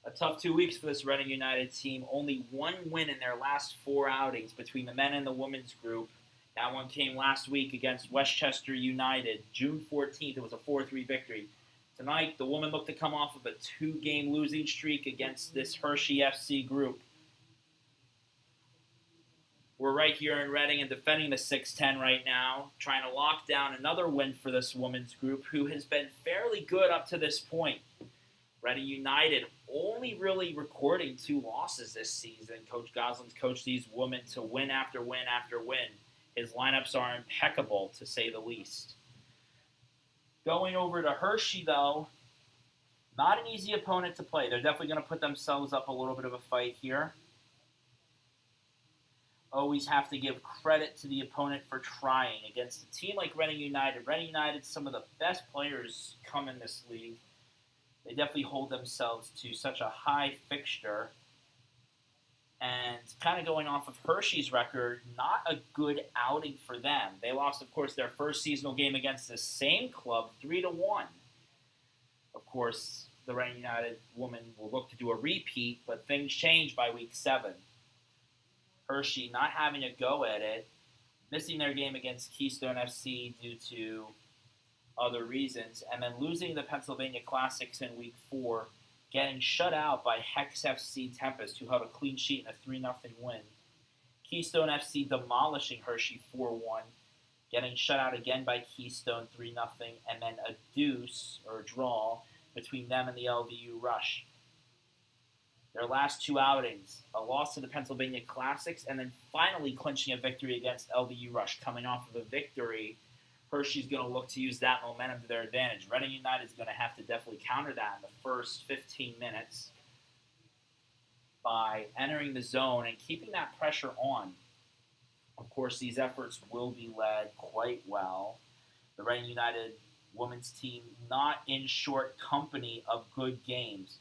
A tough 2 weeks for this Reading United team. Only one win in their last 4 outings between the men and the women's group. That one came last week against Westchester United. June 14th, it was a 4-3 victory. Tonight, the women look to come off of a 2-game losing streak against this Hershey FC group. We're right here in Reading and defending the 6-10 right now, trying to lock down another win for this women's group who has been fairly good up to this point. Reading United only really recording 2 losses this season. Coach Goslin's coached these women to win after win after win. His lineups are impeccable, to say the least. Going over to Hershey, though, not an easy opponent to play. They're definitely going to put themselves up a little bit of a fight here. Always have to give credit to the opponent for trying against a team like Reading United. Reading United, some of the best players come in this league. They definitely hold themselves to such a high fixture. And kind of going off of Hershey's record, not a good outing for them. They lost, of course, their first seasonal game against the same club, 3-1. Of course, the Reading United women will look to do a repeat, but things change by week 7. Hershey not having a go at it, missing their game against Keystone FC due to other reasons, and then losing the Pennsylvania Classics in week 4, getting shut out by Hex FC Tempest, who held a clean sheet in a 3-0 win. Keystone FC demolishing Hershey 4-1, getting shut out again by Keystone 3-0, and then a deuce, or a draw, between them and the LVU Rush. Their last 2 outings, a loss to the Pennsylvania Classics, and then finally clinching a victory against LVU Rush. Coming off of a victory, Hershey's going to look to use that momentum to their advantage. Reading United is going to have to definitely counter that in the first 15 minutes by entering the zone and keeping that pressure on. Of course, these efforts will be led quite well. The Reading United women's team not in short company of good games.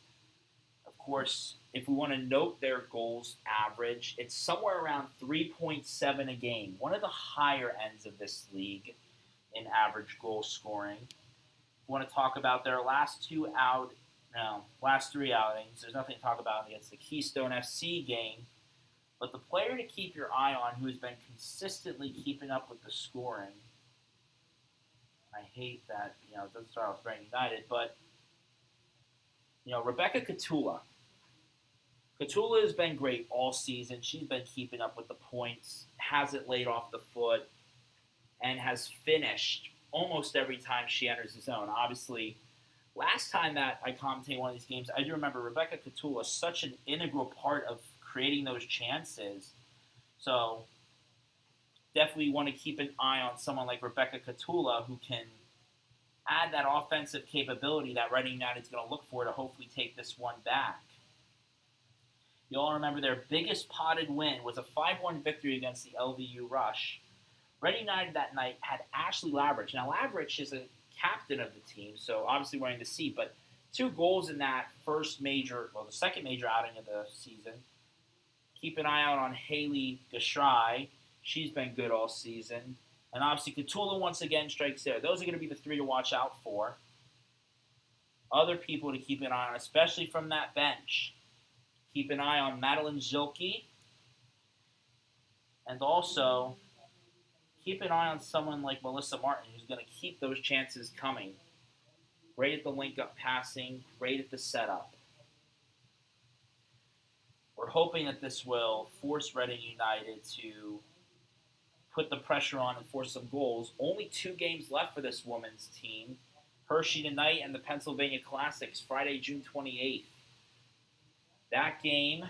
Of course, if we want to note their goals average, it's somewhere around 3.7 a game, one of the higher ends of this league in average goal scoring. We want to talk about their last 3 outings. There's nothing to talk about against the Keystone FC game, but the player to keep your eye on who has been consistently keeping up with the scoring. I hate that, it doesn't start with Reading United, but, Rebecca Catula. Catula has been great all season. She's been keeping up with the points, hasn't laid off the foot, and has finished almost every time she enters the zone. Obviously, last time that I commentated one of these games, I do remember Rebecca Catula, such an integral part of creating those chances. So definitely want to keep an eye on someone like Rebecca Catula who can add that offensive capability that Reading United is going to look for to hopefully take this one back. You all remember their biggest potted win was a 5-1 victory against the LVU Rush. Reading United that night had Ashley Lavridge. Now, Lavridge is a captain of the team, so obviously wearing the C, but 2 goals in that the second major outing of the season. Keep an eye out on Haley Gashrai. She's been good all season. And obviously, Catula once again strikes there. Those are going to be the 3 to watch out for. Other people to keep an eye on, especially from that bench. Keep an eye on Madeline Zilke. And also, keep an eye on someone like Melissa Martin, who's going to keep those chances coming. Great at the link-up passing, great at the setup. We're hoping that this will force Reading United to put the pressure on and force some goals. Only 2 games left for this women's team. Hershey tonight and the Pennsylvania Classics, Friday, June 28th. That game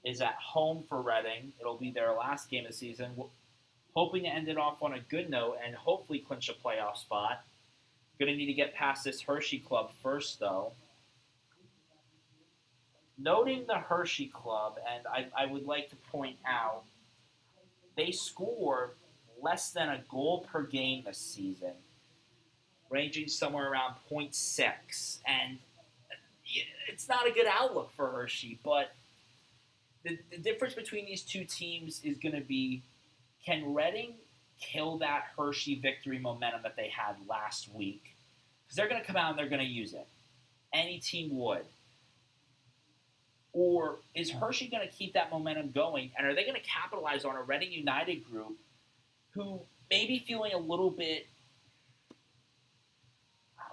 is at home for Reading. It'll be their last game of the season. We're hoping to end it off on a good note and hopefully clinch a playoff spot. Going to need to get past this Hershey club first, though. Noting the Hershey club, and I would like to point out, they score less than a goal per game this season, ranging somewhere around 0.6. And it's not a good outlook for Hershey, but the difference between these 2 teams is going to be, can Reading kill that Hershey victory momentum that they had last week? Because they're going to come out and they're going to use it. Any team would. Or is Hershey going to keep that momentum going? And are they going to capitalize on a Reading United group who may be feeling a little bit,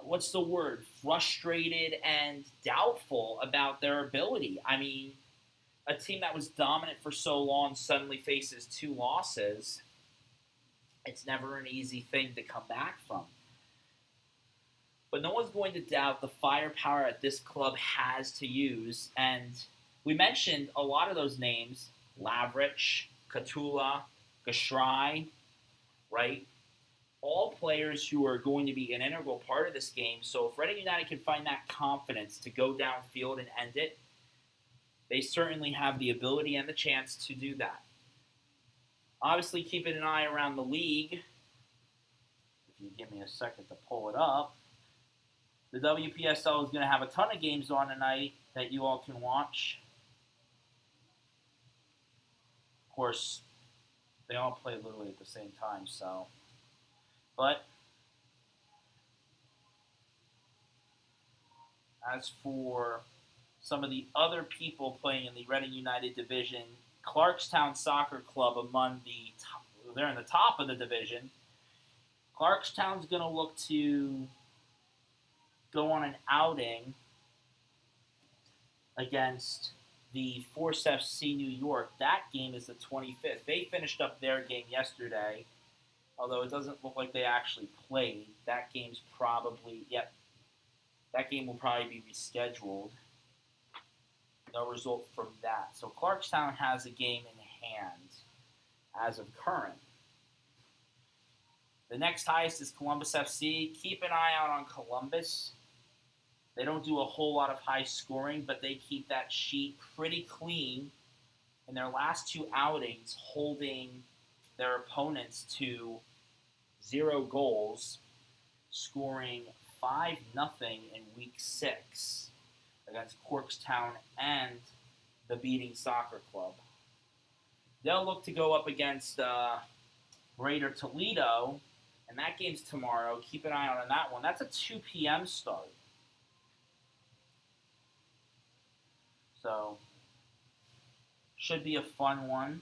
what's the word, frustrated and doubtful about their ability? I mean, a team that was dominant for so long suddenly faces 2 losses. It's never an easy thing to come back from. But no one's going to doubt the firepower that this club has to use. And we mentioned a lot of those names: Lavrich, Katula, Gashry, right? All players who are going to be an integral part of this game. So if Reading United can find that confidence to go downfield and end it, they certainly have the ability and the chance to do that. Obviously, keeping an eye around the league. If you give me a second to pull it up. The WPSL is going to have a ton of games on tonight that you all can watch. Of course, they all play literally at the same time, so. But as for some of the other people playing in the Reading United division, Clarkstown Soccer Club they're in the top of the division. Clarkstown's going to look to go on an outing against the Force FC New York. That game is the 25th. They finished up their game yesterday, although it doesn't look like they actually played. That game will probably be rescheduled. No result from that. So Clarkstown has a game in hand as of current. The next highest is Columbus FC. Keep an eye out on Columbus. They don't do a whole lot of high scoring, but they keep that sheet pretty clean in their last 2 outings, holding their opponents to 0 goals, scoring 5-0 in Week 6 against Corkstown and the Beating Soccer Club. They'll look to go up against Greater Toledo, and that game's tomorrow. Keep an eye out on that one. That's a 2 p.m. start. So, should be a fun one.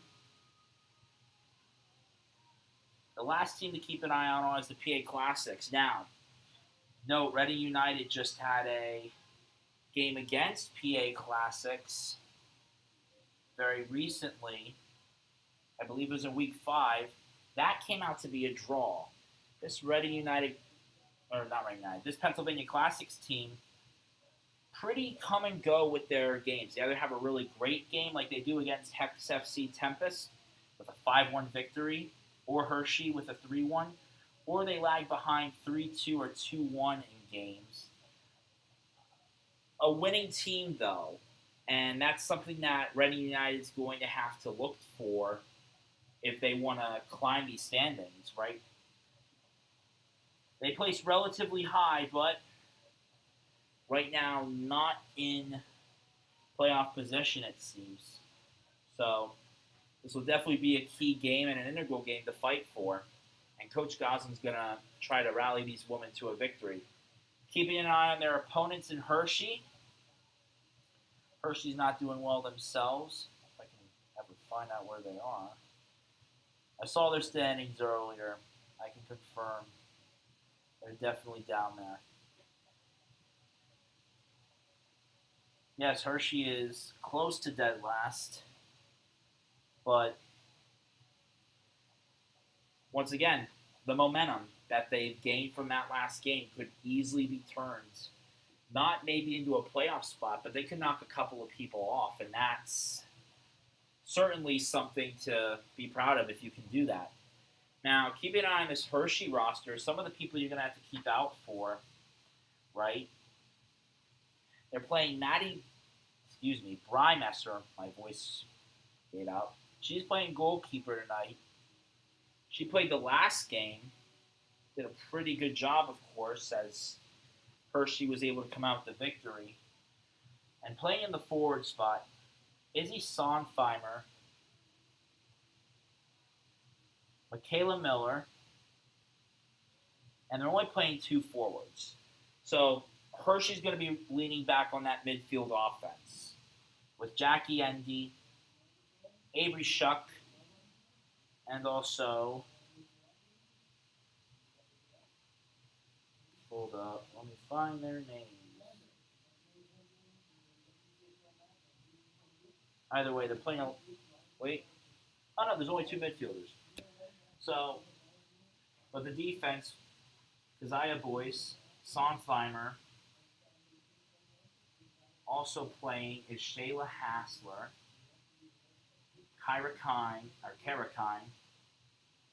The last team to keep an eye out on is the PA Classics. Now, note, Reading United just had a game against PA Classics very recently. I believe it was in Week 5. That came out to be a draw. This this Pennsylvania Classics team, pretty come and go with their games. They either have a really great game like they do against Hex FC Tempest with a 5-1 victory, or Hershey with a 3-1, or they lag behind 3-2 or 2-1 in games. A winning team, though, and that's something that Reading United is going to have to look for if they want to climb these standings, right? They place relatively high, but right now not in playoff position, it seems. So this will definitely be a key game and an integral game to fight for. And Coach Goslin's going to try to rally these women to a victory. Keeping an eye on their opponents in Hershey. Hershey's not doing well themselves. If I can ever find out where they are. I saw their standings earlier. I can confirm they're definitely down there. Yes, Hershey is close to dead last. But once again, the momentum that they've gained from that last game could easily be turned. Not maybe into a playoff spot, but they could knock a couple of people off, and that's certainly something to be proud of if you can do that. Now, keep an eye on this Hershey roster. Some of the people you're going to have to keep out for, right? They're playing Brymesser. My voice gave out. She's playing goalkeeper tonight. She played the last game. Did a pretty good job, of course, as Hershey was able to come out with the victory. And playing in the forward spot, Izzy Sonfeimer, Michaela Miller, and they're only playing 2 forwards. So Hershey's going to be leaning back on that midfield offense. with Jackie Endy, Avery Shuck, and also, hold up, let me find their names. Either way, they're playing wait. Oh no, there's only two midfielders. So, but the defense, Keziah Boyce, Sontheimer, also playing is Shayla Hassler, Kara Kine,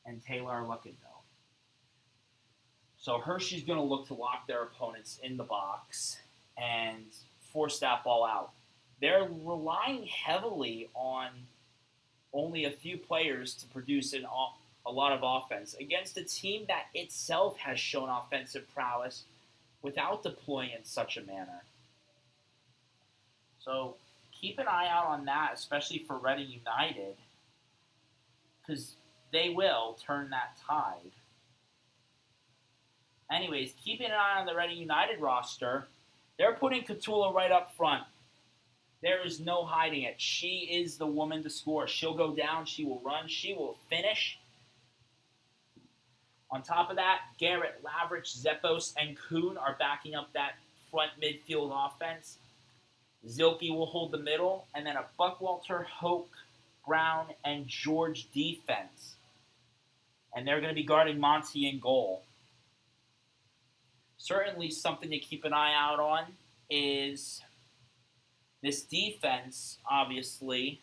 and Taylor Luckendale. So Hershey's going to look to lock their opponents in the box and force that ball out. They're relying heavily on only a few players to produce a lot of offense against a team that itself has shown offensive prowess without deploying in such a manner. So keep an eye out on that, especially for Reading United, because they will turn that tide. Anyways, keeping an eye on the Reading United roster, they're putting Katula right up front. There is no hiding it. She is the woman to score. She'll go down. She will run. She will finish. On top of that, Garrett, Lavrich, Zeppos, and Kuhn are backing up that front midfield offense. Zilke will hold the middle, and then a Buckwalter, Hoke, Brown, and George defense. And they're going to be guarding Monty in goal. Certainly something to keep an eye out on is this defense, obviously.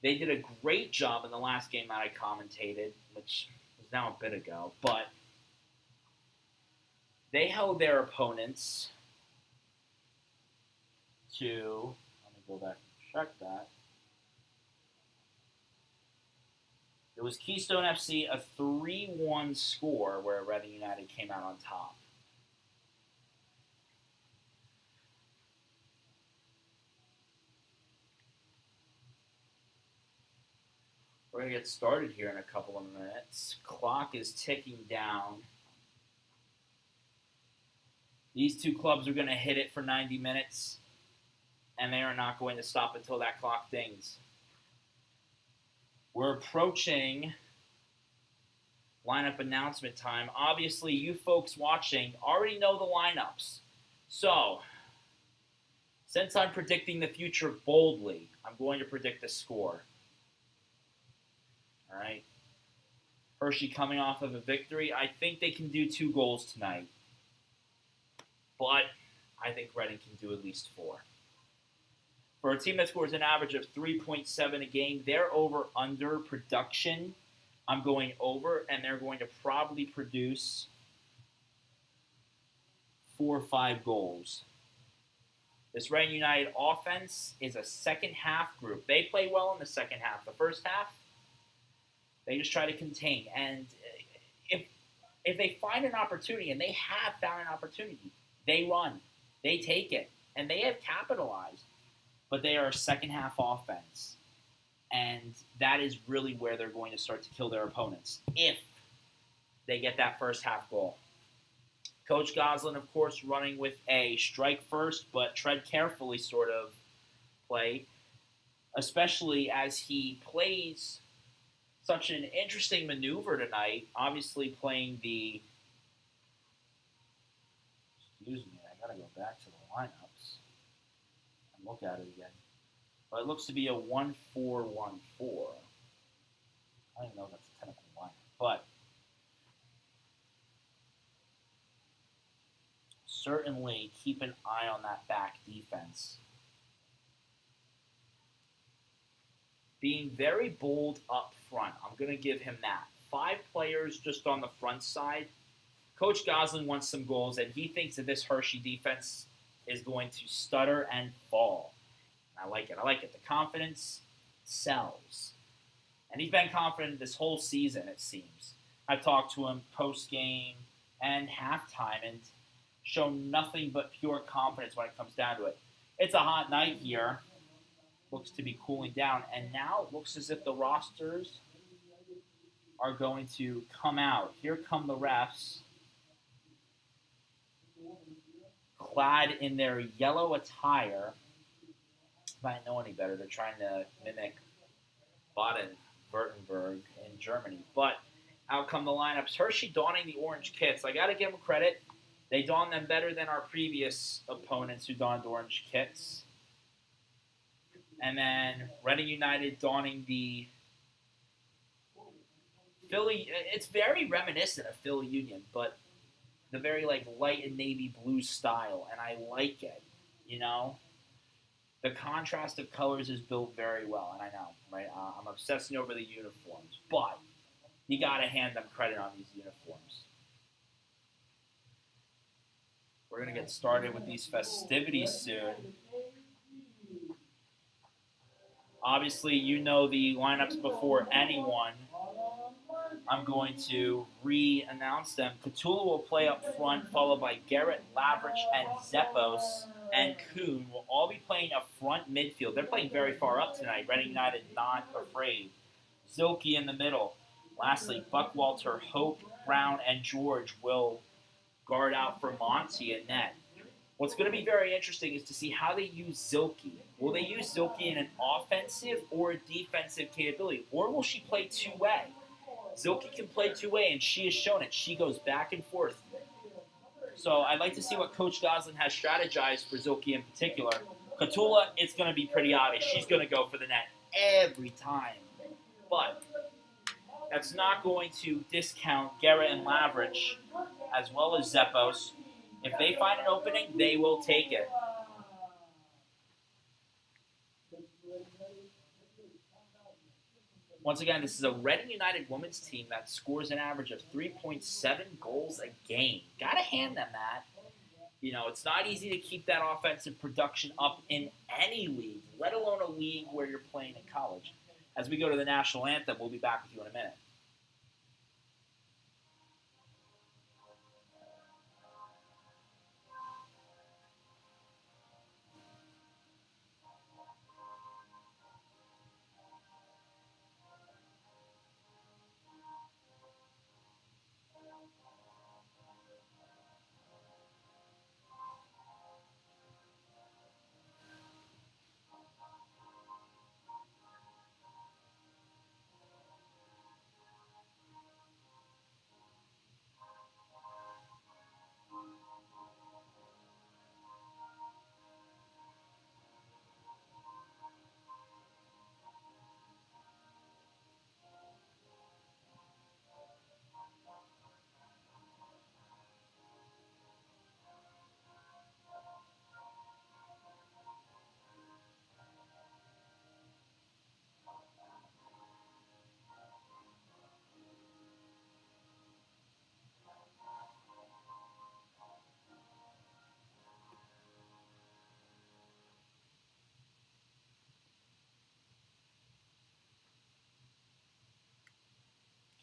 They did a great job in the last game that I commentated, which was now a bit ago, but they held their opponents to, let me go back and check that. It was Keystone FC, a 3-1 score where Reading United came out on top. We're going to get started here in a couple of minutes. Clock is ticking down. These two clubs are going to hit it for 90 minutes, and they are not going to stop until that clock dings. We're approaching lineup announcement time. Obviously, you folks watching already know the lineups. So, since I'm predicting the future boldly, I'm going to predict the score. All right. Hershey coming off of a victory. I think they can do 2 goals tonight. But I think Reading can do at least 4. For a team that scores an average of 3.7 a game, their over-under production, I'm going over, and they're going to probably produce 4 or 5 goals. This Reading United offense is a second-half group. They play well in the second half. The first half, they just try to contain. And if they find an opportunity, and they have found an opportunity, they run. They take it. And they have capitalized. But they are a second-half offense. And that is really where they're going to start to kill their opponents, if they get that first-half goal. Coach Goslin, of course, running with a strike first, but tread carefully sort of play, especially as he plays such an interesting maneuver tonight, obviously playing the... Excuse me, I got to go back to the lineups and look at it again. But it looks to be a 1-4-1-4. I don't even know if that's a technical lineup, but certainly keep an eye on that back defense. Being very bold up front. I'm going to give him that. 5 players just on the front side. Coach Goslin wants some goals, and he thinks that this Hershey defense is going to stutter and fall. I like it. The confidence sells. And he's been confident this whole season, it seems. I've talked to him post-game and halftime and shown nothing but pure confidence when it comes down to it. It's a hot night here. Looks to be cooling down. And now it looks as if the rosters are going to come out. Here come the refs. clad in their yellow attire. If I didn't know any better, they're trying to mimic Baden-Württemberg in Germany. But out come the lineups. Hershey donning the orange kits. I got to give them credit. They don them better than our previous opponents who donned orange kits. And then Reading United donning the Philly. It's very reminiscent of Philly Union, but the very light and navy blue style, and I like it. The contrast of colors is built very well, and I know, right? I'm obsessing over the uniforms, but you got to hand them credit on these uniforms. We're going to get started with these festivities soon. Obviously, you know the lineups before anyone. I'm going to re-announce them. Cthulhu will play up front, followed by Garrett, Lavrich, and Zeppos, and Kuhn will all be playing a front midfield. They're playing very far up tonight. Reading United not afraid. Zilke in the middle. Lastly, Buckwalter, Hope, Brown, and George will guard out for Monty and net. What's going to be very interesting is to see how they use Zilke. Will they use Zilke in an offensive or a defensive capability? Or will she play two-way? Zilke can play two-way, and she has shown it. She goes back and forth. So I'd like to see what Coach Goslin has strategized for Zilke in particular. Cthulhu, it's going to be pretty obvious. She's going to go for the net every time. But that's not going to discount Guerra and Lavrich, as well as Zeppos. If they find an opening, they will take it. Once again, this is a Reading United women's team that scores an average of 3.7 goals a game. Got to hand them that. It's not easy to keep that offensive production up in any league, let alone a league where you're playing in college. As we go to the national anthem, we'll be back with you in a minute.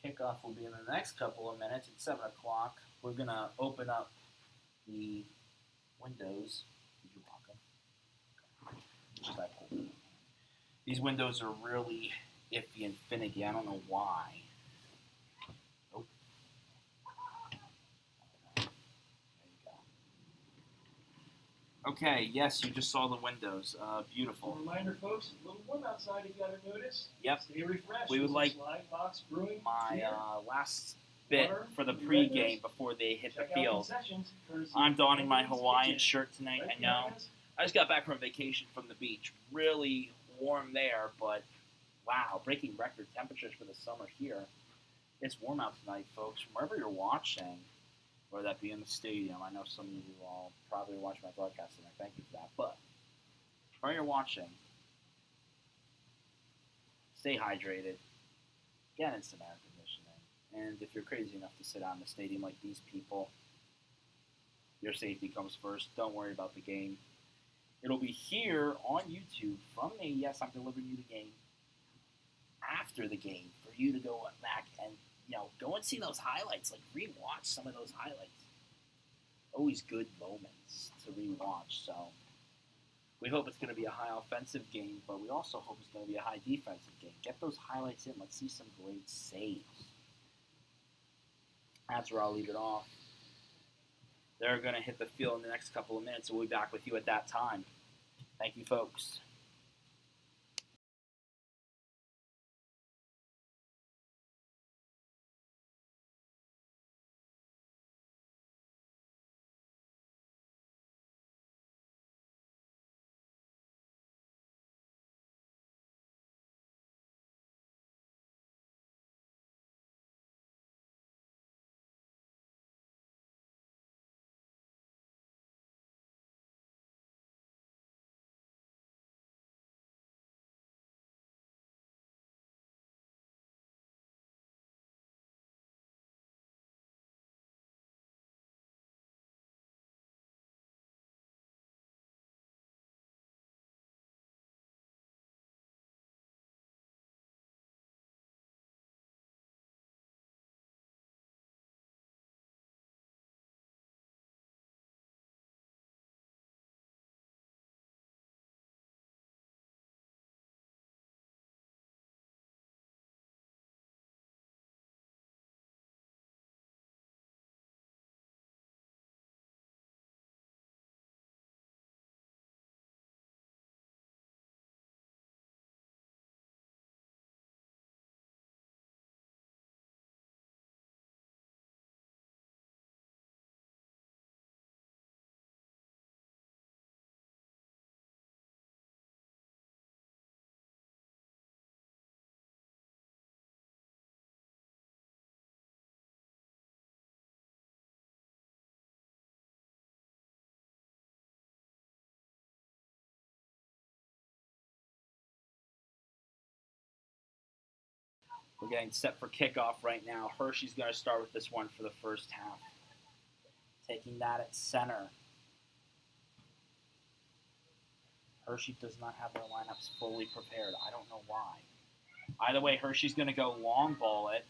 Kickoff will be in the next couple of minutes at 7 o'clock. We're going to open up the windows. Did you lock them? Just that cool. These windows are really iffy and finicky. I don't know why. Nope. There you go. Okay, yes, you just saw the windows. Beautiful. Reminder, folks, a little warm outside if you haven't noticed. Yep. Stay refreshed. We would like Box Brewing my last bit for the pregame before they hit the field. I'm donning my Hawaiian shirt tonight, I know. I just got back from vacation from the beach. Really warm there, but wow, breaking record temperatures for the summer here. It's warm out tonight, folks. From wherever you're watching, whether that be in the stadium, I know some of you all probably watch my broadcast, and I thank you for that. But where you're watching, stay hydrated, get in some air conditioning, and if you're crazy enough to sit out in the stadium like these people, your safety comes first. Don't worry about the game. It'll be here on YouTube from me. Yes, I'm delivering you the game after the game for you to go back and go and see those highlights. Rewatch some of those highlights. Always good moments to rewatch. So we hope it's going to be a high offensive game, but we also hope it's going to be a high defensive game. Get those highlights in. Let's see some great saves. That's where I'll leave it off. They're going to hit the field in the next couple of minutes. We'll be back with you at that time. Thank you, folks. We're getting set for kickoff right now. Hershey's going to start with this one for the first half. Taking that at center. Hershey does not have their lineups fully prepared. I don't know why. Either way, Hershey's going to go long ball it.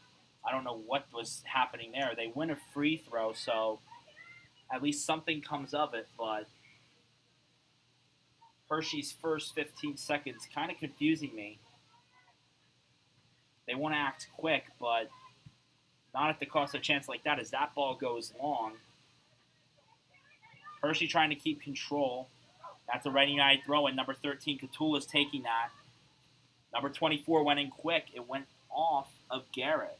I don't know what was happening there. They win a free throw, so at least something comes of it, but Hershey's first 15 seconds kind of confusing me. They want to act quick, but not at the cost of a chance like that as that ball goes long. Hershey trying to keep control. That's a Reading United throw-in. Number 13, Catula's taking that. Number 24 went in quick. It went off of Garrett.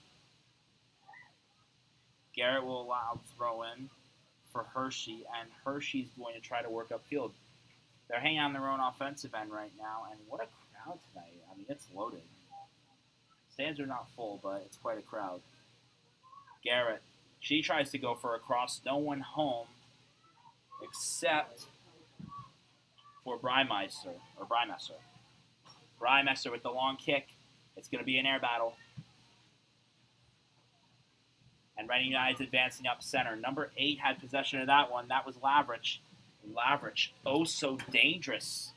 Garrett will allow the throw-in for Hershey, and Hershey's going to try to work upfield. They're hanging on their own offensive end right now, and what a crowd tonight. I mean, it's loaded. Stands are not full, but it's quite a crowd. Garrett, she tries to go for a cross. No one home except for Brymeister. Brymeister with the long kick. It's going to be an air battle. And Reading United's advancing up center. Number 8 had possession of that one. That was Lavrich. Lavrich, oh so dangerous.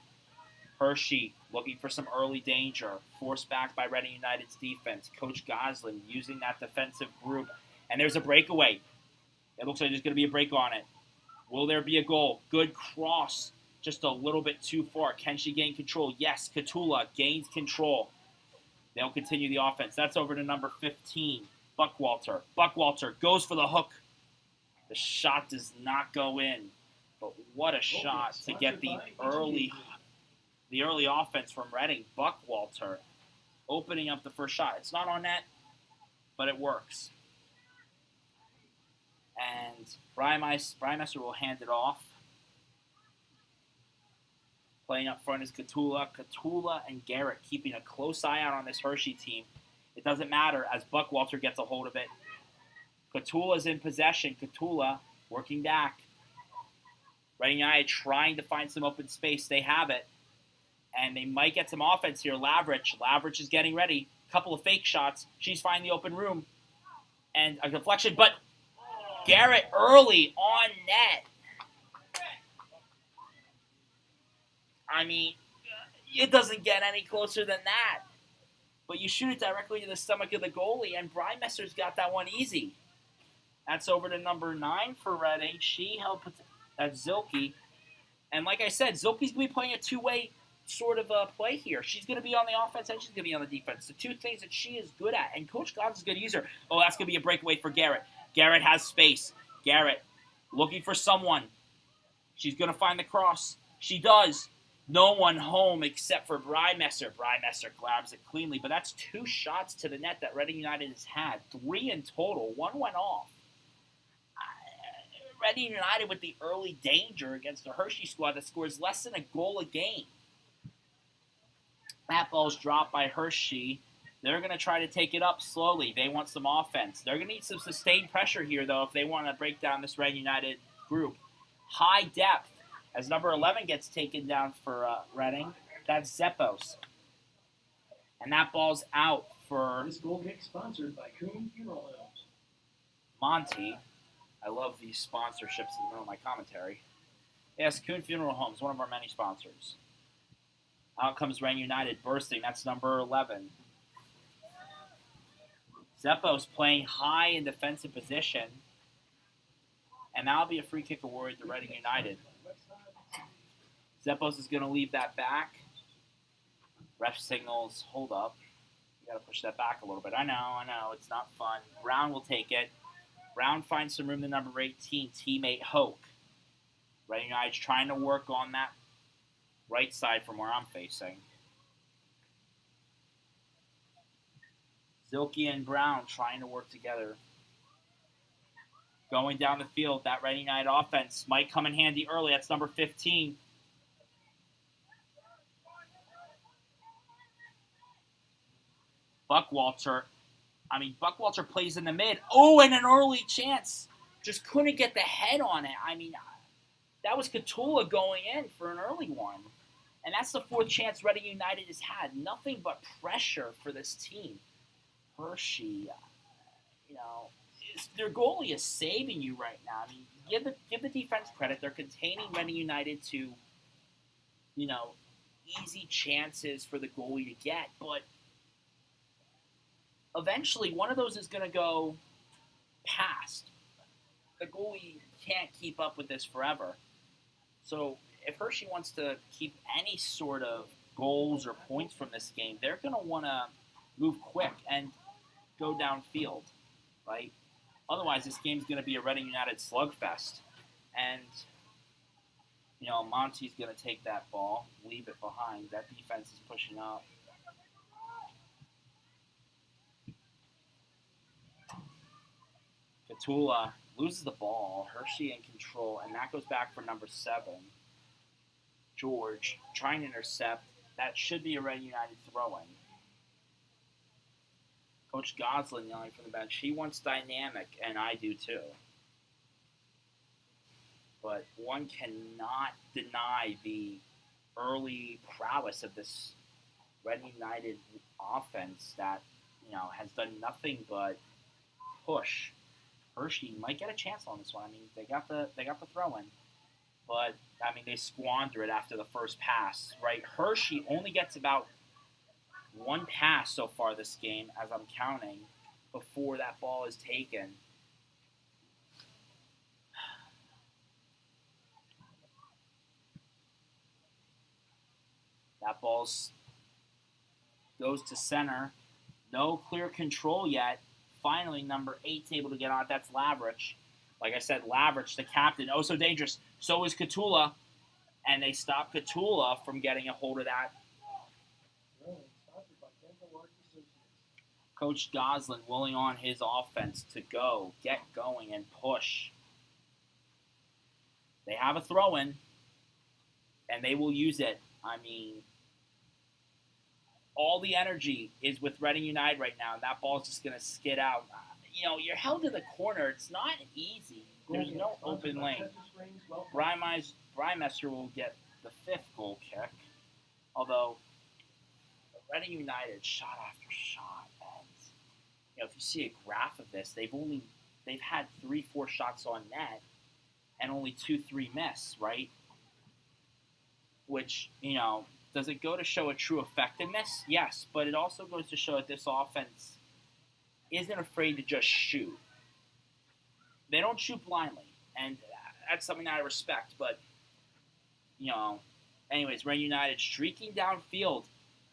Hershey looking for some early danger. Forced back by Reading United's defense. Coach Goslin using that defensive group. And there's a breakaway. It looks like there's going to be a break on it. Will there be a goal? Good cross. Just a little bit too far. Can she gain control? Yes, Catula gains control. They'll continue the offense. That's over to number 15, Buckwalter. Buckwalter goes for the hook. The shot does not go in. But what a shot to get the early offense from Reading. Buckwalter opening up the first shot. It's not on net, but it works. And Brymeister will hand it off. Playing up front is Catula. Catula and Garrett keeping a close eye out on this Hershey team. It doesn't matter as Buckwalter gets a hold of it. Catula's in possession. Catula working back. Reading United trying to find some open space. They have it. And they might get some offense here. Lavrich is getting ready. Couple of fake shots. She's finding the open room. And a deflection. But Garrett early on net. I mean, it doesn't get any closer than that. But you shoot it directly to the stomach of the goalie, and Brymeister's got that one easy. That's over to number 9 for Reading. She helped at Zilke. And like I said, Zilke's going to be playing a two-way sort of play here. She's going to be on the offense and she's going to be on the defense. The two things that she is good at. And Coach Gobbs is going to use her. Oh, that's going to be a breakaway for Garrett. Garrett has space. Garrett Looking for someone. She's going to find the cross. She does. No one home except for Brymesser. Brymesser grabs it cleanly, but that's 2 shots to the net that Reading United has had. 3 in total. 1 went off. Reading United with the early danger against the Hershey squad that scores less than a goal a game. That ball's dropped by Hershey. They're going to try to take it up slowly. They want some offense. They're going to need some sustained pressure here, though, if they want to break down this Reading United group. High depth. As number 11 gets taken down for Reading, that's Zeppos. And that ball's out for This goal gets sponsored by Coon Funeral Homes. Monty. I love these sponsorships in the middle of my commentary. Yes, Coon Funeral Homes, one of our many sponsors. Out comes Reading United bursting. That's number 11. Zeppos playing high in defensive position. And that'll be a free kick awarded to Reading United. Zeppos is going to leave that back. Ref signals, hold up. You got to push that back a little bit. I know. It's not fun. Brown will take it. Brown finds some room to number 18, teammate Hoke. Reading United's trying to work on that right side from where I'm facing. Zilke and Brown trying to work together. Going down the field, that Reading United offense might come in handy early. That's number 15. Buckwalter plays in the mid. Oh, and an early chance. Just couldn't get the head on it. That was Catula going in for an early one. And that's the 4th chance Reading United has had. Nothing but pressure for this team. Hershey, their goalie is saving you right now. Give the defense credit. They're containing Reading United to, easy chances for the goalie to get. But eventually, one of those is going to go past. The goalie can't keep up with this forever. So if Hershey wants to keep any sort of goals or points from this game, they're going to want to move quick and go downfield, right? Otherwise, this game's going to be a Reading United slugfest. And, Monty's going to take that ball, leave it behind. That defense is pushing up. Catula loses the ball. Hershey in control, and that goes back for number 7. George trying to intercept. That should be a Reading United throw-in. Coach Goslin yelling from the bench. He wants dynamic, and I do too. But one cannot deny the early prowess of this Reading United offense that, has done nothing but push. Hershey might get a chance on this one. They got the throw-in. But, they squander it after the first pass, right? Hershey only gets about 1 pass so far this game, as I'm counting, before that ball is taken. That ball goes to center. No clear control yet. Finally, number 8's able to get on it. That's Lavrich. Like I said, Lavrich, the captain. Oh, so dangerous. So is Catula. And they stop Catula from getting a hold of that. Coach Goslin willing on his offense to go, get going, and push. They have a throw-in, and they will use it. All the energy is with Reading United right now. That ball's just going to skid out. You're held in the corner. It's not easy. There's no open lane. Brymesser will get the 5th goal kick. Although, Reading United shot after shot. And, if you see a graph of this, they've had 3-4 shots on net and only 2-3 miss, right? Which, does it go to show a true effectiveness? Yes, but it also goes to show that this offense isn't afraid to just shoot. They don't shoot blindly, and that's something that I respect. But, anyways, Reading United streaking downfield.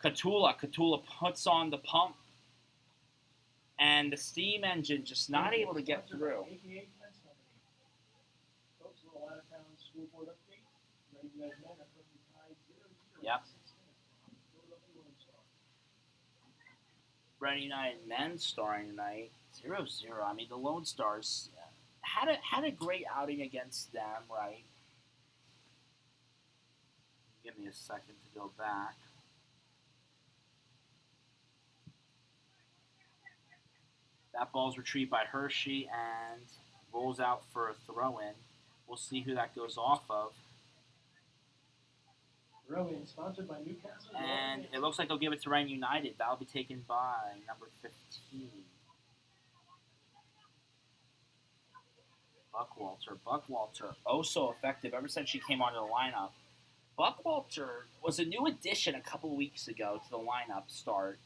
Catula puts on the pump, and the steam engine just not able to get through. Scoreboard update. Reading United men are currently tied 0-0 Yep. in 6 minutes behind Philadelphia Lone Star. Reading United men starring tonight 0-0. I mean, the Lone Stars had a great outing against them, right? Give me a second to go back. That ball's retrieved by Hershey and rolls out for a throw-in. We'll see who that goes off of. Throw-in sponsored by Newcastle. And it looks like they'll give it to Reading United. That'll be taken by number 15. Buckwalter, oh so effective ever since she came onto the lineup. Buckwalter was a new addition a couple of weeks ago to the lineup start.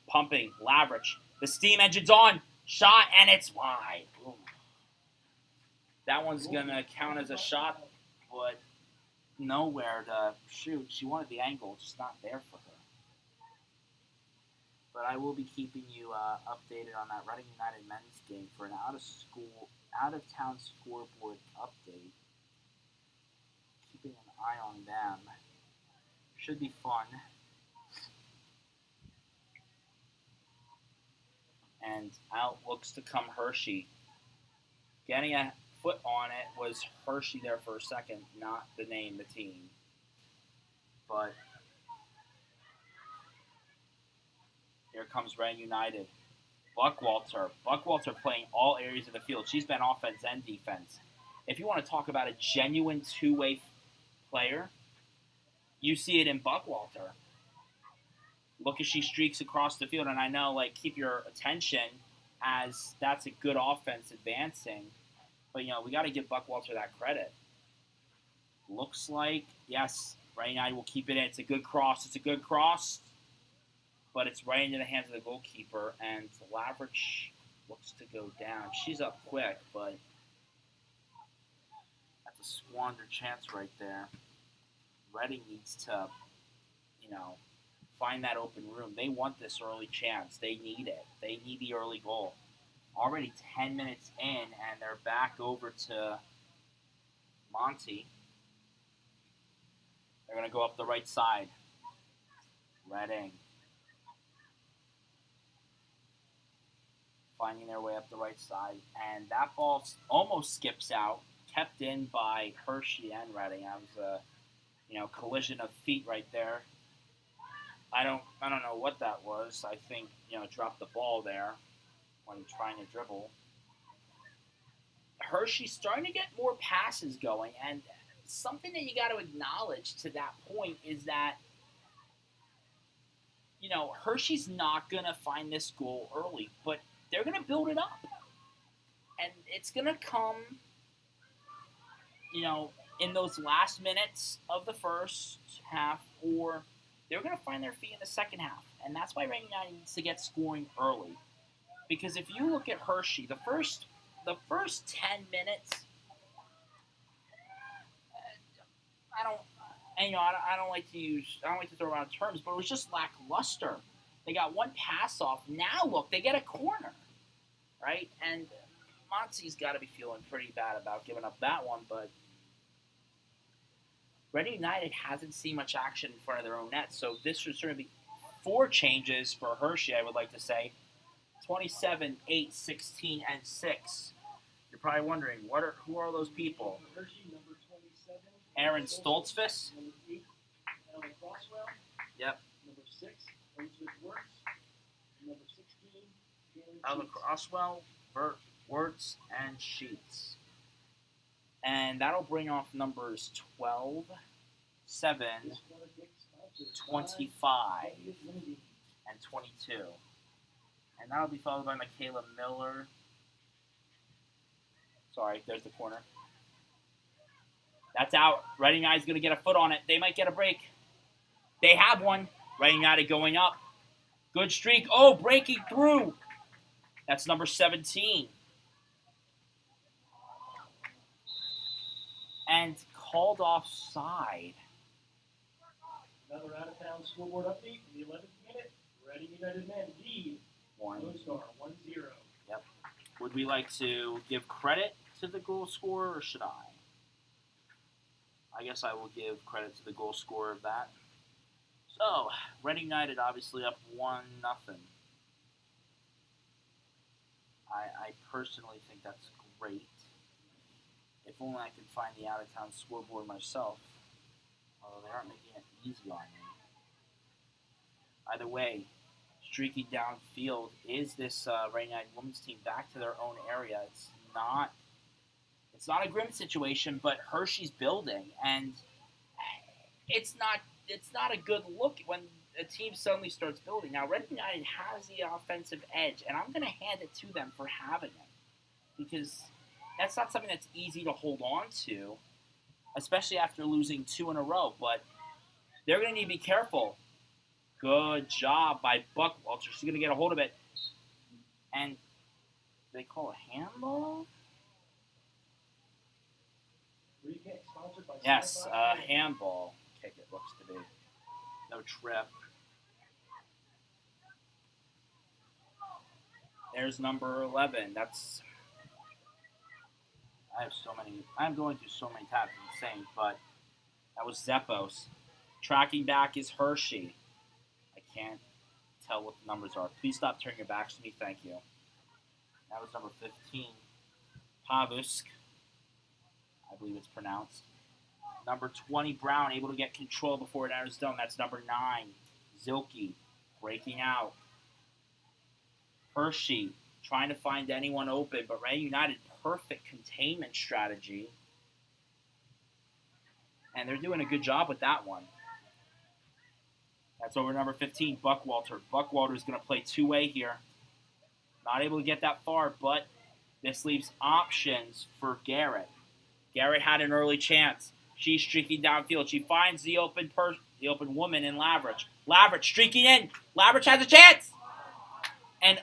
Pumping, Lavrich. The steam engine's on. Shot, and it's wide. Ooh. That one's going to count as a shot, but nowhere to shoot. She wanted the angle, just not there for her. But I will be keeping you updated on that Reading United men's game for an out-of-town scoreboard update. Keeping an eye on them. Should be fun. And out looks to come Hershey. Getting a foot on it was Hershey there for a second, not the name, the team. But here comes Reading United. Buckwalter playing all areas of the field. She's been offense and defense. If you want to talk about a genuine two-way player, you see it in Buckwalter. Look as she streaks across the field, and I know, keep your attention as that's a good offense advancing. But, we got to give Buckwalter that credit. Looks like, yes, Reading United will keep it in. It's a good cross. But it's right into the hands of the goalkeeper, and Lavrich looks to go down. She's up quick, but that's a squandered chance right there. Reading needs to, find that open room. They want this early chance. They need it. They need the early goal. Already 10 minutes in, and they're back over to Monty. They're going to go up the right side. Reading. Finding their way up the right side. And that ball almost skips out. Kept in by Hershey and Reading. That was a collision of feet right there. I don't know what that was. I think, dropped the ball there when trying to dribble. Hershey's starting to get more passes going, and something that you got to acknowledge to that point is that, Hershey's not going to find this goal early, but they're going to build it up. And it's going to come, in those last minutes of the first half, or they're going to find their feet in the second half. And that's why Reading United needs to get scoring early. Because if you look at Hershey, the first 10 minutes, I don't like to throw around terms, but it was just lackluster. They got one pass off. Now look, they get a corner, right? And Monty's got to be feeling pretty bad about giving up that one, but Reading United hasn't seen much action in front of their own net, so this should certainly be 4 changes for Hershey, I would like to say. 27, 8, 16, and 6. You're probably wondering, who are those people? Hershey, number 27. Aaron Stoltzfus. Number 8, Ellen Crosswell. Yep. Number 6, Elizabeth Wirtz. Number 16, Ellen Crosswell, Wirtz, and Sheets. And that'll bring off numbers 12, 7, 25, and 22. And that'll be followed by Michaela Miller. Sorry, there's the corner. That's out. Reading United's going to get a foot on it. They might get a break. They have one. Reading United going up. Good streak. Oh, breaking through. That's number 17. And called offside. Another out-of-town scoreboard update in the 11th minute. Reading United men lead. Lone Star 1-0. Yep. Would we like to give credit to the goal scorer, or should I? I guess I will give credit to the goal scorer of that. So, Reading United obviously up 1-0. I personally think that's great. If only I could find the out-of-town scoreboard myself. Although they aren't making it easy on me. Either way, streaking downfield is this Reading United women's team back to their own area. It's not a grim situation, but Hershey's building, and it's not a good look when a team suddenly starts building. Now, Reading United has the offensive edge, and I'm going to hand it to them for having it, because that's not something that's easy to hold on to, especially after losing 2 in a row. But they're going to need to be careful. Good job by Buckwalter. She's going to get a hold of it. And they call a handball? Yes, handball kick it looks to be. No trip. There's number 11. I'm going through so many tabs, it's insane, but that was Zeppos. Tracking back is Hershey. I can't tell what the numbers are. Please stop turning your backs to me. Thank you. That was number 15. Pavusk, I believe it's pronounced. Number 20, Brown, able to get control before it enters zone. That's number 9. Zilke, breaking out. Hershey, trying to find anyone open, but Reading United, perfect containment strategy. And they're doing a good job with that one. That's over number 15, Buckwalter. Buckwalter is going to play two-way here. Not able to get that far, but this leaves options for Garrett. Garrett had an early chance. She's streaking downfield. She finds the open woman in Lavrich. Lavrich streaking in. Lavrich has a chance. And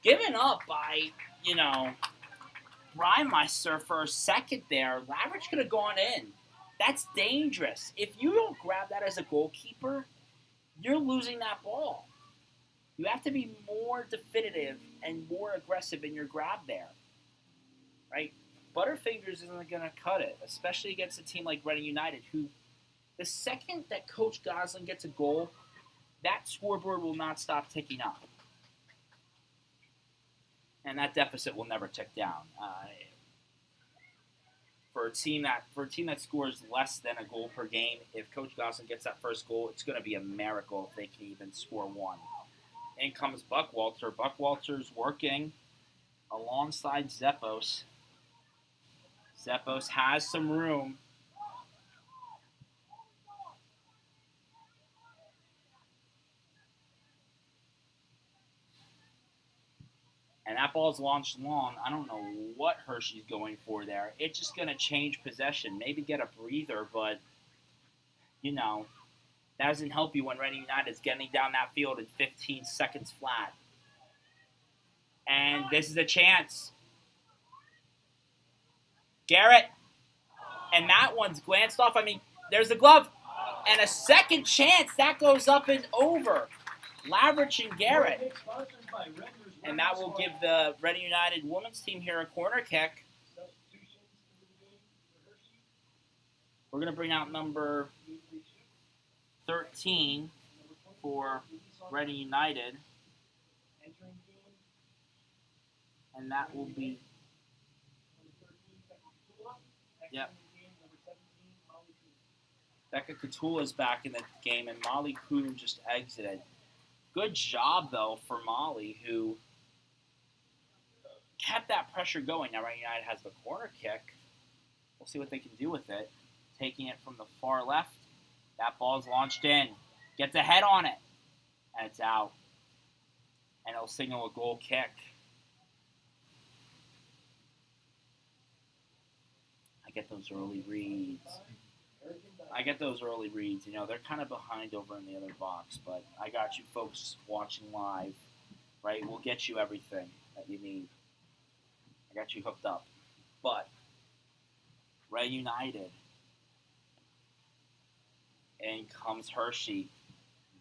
given up by, Reinmeister for a second there. Lavrich could have gone in. That's dangerous. If you don't grab that as a goalkeeper, you're losing that ball. You have to be more definitive and more aggressive in your grab there. Right? Butterfingers isn't going to cut it, especially against a team like Reading United, who the second that Coach Gosling gets a goal, that scoreboard will not stop ticking up. And that deficit will never tick down. For a team that scores less than a goal per game, if Coach Gosling gets that first goal, it's going to be a miracle if they can even score one. In comes Buckwalter. Buckwalter's working alongside Zeppos. Zeppos has some room. And that ball's launched long. I don't know what Hershey's going for there. It's just going to change possession. Maybe get a breather, but, that doesn't help you when Reading United's getting down that field in 15 seconds flat. And this is a chance. Garrett. And that one's glanced off. There's the glove. And a second chance. That goes up and over. Lavrich and Garrett. And that will give the Reading United women's team here a corner kick. We're going to bring out number 13 for Reading United. And that will be... Yep. Becca Catula's back in the game, and Molly Kuhn just exited. Good job, though, for Molly, who kept that pressure going. Now, Reading United has the corner kick. We'll see what they can do with it. Taking it from the far left. That ball's launched in. Gets a head on it. And it's out. And it'll signal a goal kick. I get those early reads. They're kind of behind over in the other box, but I got you folks watching live, right? We'll get you everything that you need. I got you hooked up. But Reading United. In comes Hershey.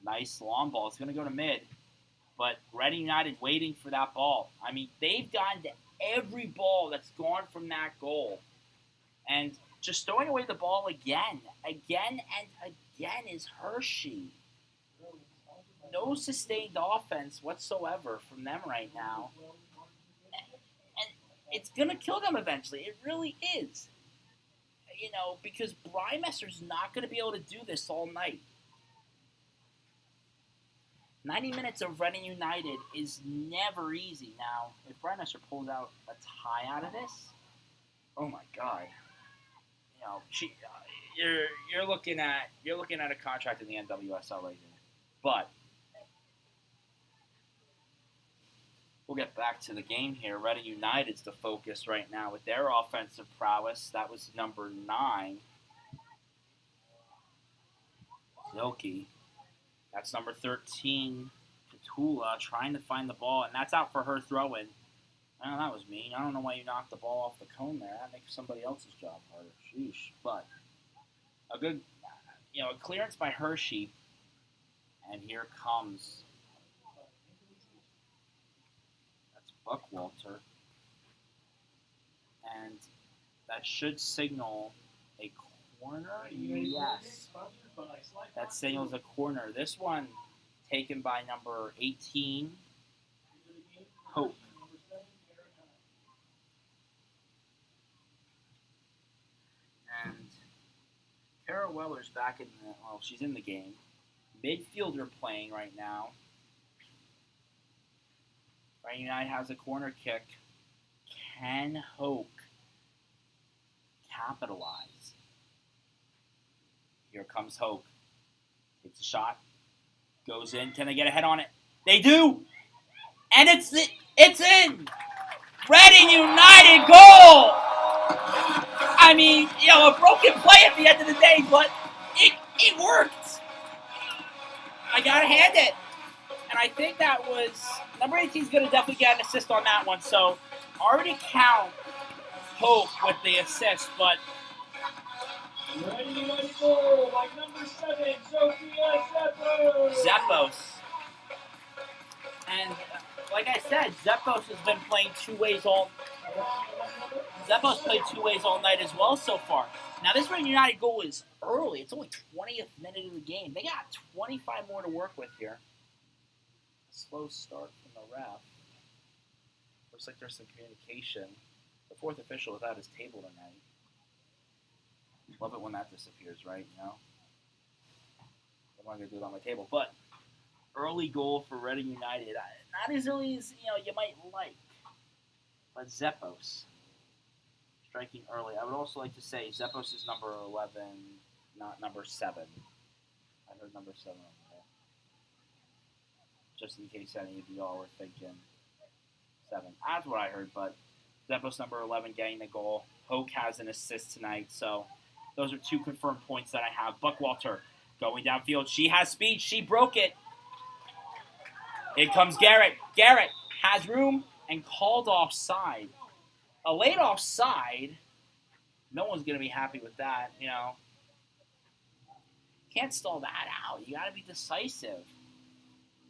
Nice long ball. It's going to go to mid. But Reading United waiting for that ball. They've gotten to every ball that's gone from that goal. And just throwing away the ball again and again is Hershey. No sustained offense whatsoever from them right now. And it's going to kill them eventually. It really is. Because Brymesser's not going to be able to do this all night. 90 minutes of Reading United is never easy. Now, if Brymesser pulls out a tie out of this, oh my God. You're looking at a contract in the NWSL right here. But we'll get back to the game here. Reading United's the focus right now with their offensive prowess. That was number 9. Zilke. That's number 13. Katula trying to find the ball, and that's out for her throw-in. Oh, that was mean. I don't know why you knocked the ball off the cone there. That makes somebody else's job harder. Sheesh. But a good, a clearance by Hershey. And here comes, that's Buckwalter. And that should signal a corner. Yes. That signals a corner. This one taken by number 18, Hope. And Kara Weller's back in she's in the game. Midfielder playing right now. Reading United has a corner kick. Can Hope capitalize? Here comes Hope. Takes a shot. Goes in. Can they get a head on it? They do! And it's in! Reading United goal! I mean, a broken play at the end of the day, but it worked. I gotta hand it. And I think that was, number 18 is going to definitely get an assist on that one. So already count Hope with the assist, but Reading United goal by number 7, Sophia Zeppos. And like I said, Zeppos has been playing Zeppos played two ways all night as well so far. Now this Reading United goal is early. It's only 20th minute of the game. They got 25 more to work with here. Slow start from the ref. Looks like there's some communication. The fourth official without his table tonight. Love it when that disappears, right? I'm not going to do it on my table. But early goal for Reading United. Not as early as you might like. But Zeppos striking early. I would also like to say Zeppos is number 11, not number 7. I heard number 7 over there. Just in case any of y'all were thinking 7. That's what I heard, but Zeppos number 11 getting the goal. Hoke has an assist tonight, so those are 2 confirmed points that I have. Buckwalter going downfield. She has speed. She broke it. In comes Garrett. Garrett has room and called offside. A late offside. No one's going to be happy with that, Can't stall that out. You got to be decisive.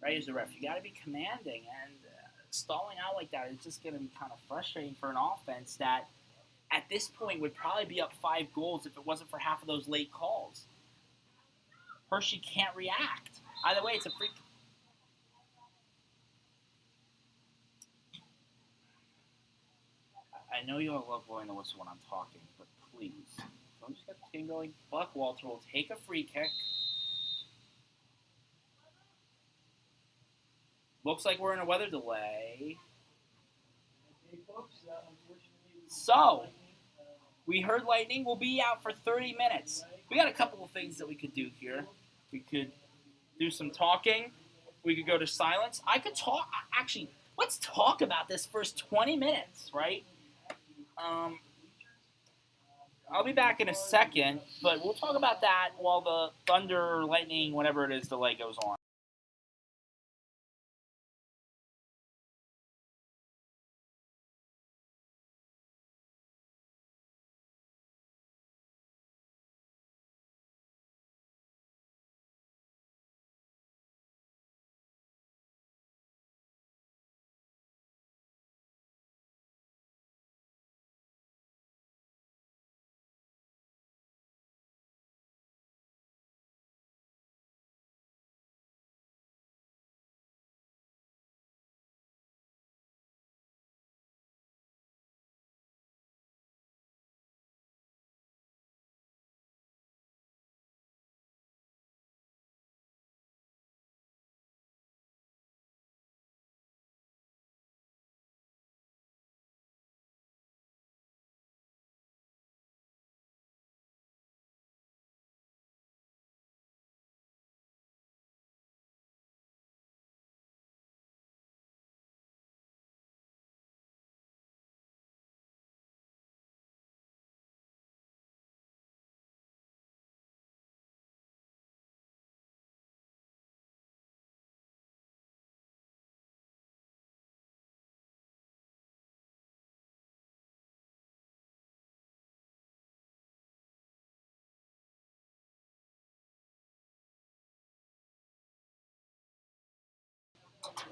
Right, as a ref, you got to be commanding, and stalling out like that is just going to be kind of frustrating for an offense that, at this point, would probably be up 5 goals if it wasn't for half of those late calls. Hershey can't react. Either way, it's a free. I know you all love blowing the whistle when I'm talking, but please, don't just get the game going. Buckwalter will take a free kick. Looks like we're in a weather delay. So, we heard lightning will be out for 30 minutes. We got a couple of things that we could do here. We could do some talking. We could go to silence. I could talk. Actually, let's talk about this first 20 minutes, right? I'll be back in a second, but we'll talk about that while the thunder, lightning, whatever it is, delay goes on.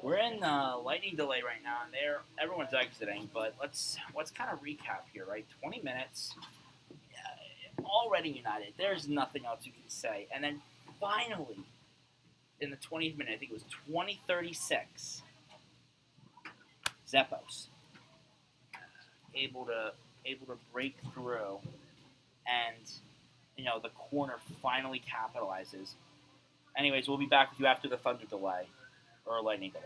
We're in lightning delay right now, and everyone's exiting. But let's kind of recap here, right? 20 minutes, already United. There's nothing else you can say. And then finally, in the 20th minute, I think it was 20:36, Zeppos able to break through, and the corner finally capitalizes. Anyways, we'll be back with you after the thunder delay or lightning delay.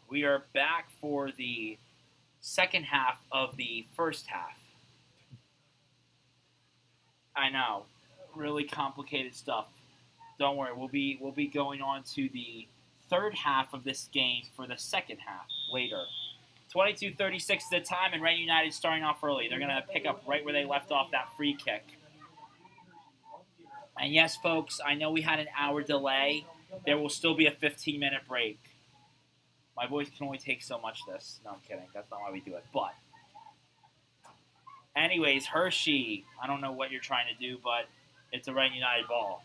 We are back for the second half of the first half. I know, really complicated stuff. Don't worry, we'll be going on to the third half of this game for the second half later. 22:36 is the time, and Reading United starting off early. They're going to pick up right where they left off, that free kick. And yes, folks, I know we had an hour delay. There will still be a 15-minute break. My voice can only take so much this. No, I'm kidding. That's not why we do it. But anyways, Hershey, I don't know what you're trying to do, but it's a Reading United ball.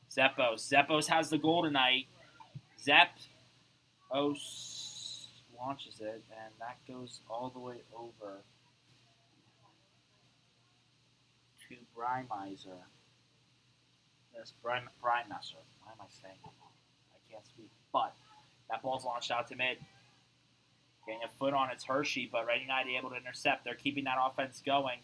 Zeppos has the goal tonight. Zeppos launches it, and that goes all the way over to Brymeiser. Yes, Brymeiser. Why am I saying that? I can't speak. But that ball's launched out to mid. Getting a foot on it's Hershey, but Reading United able to intercept. They're keeping that offense going.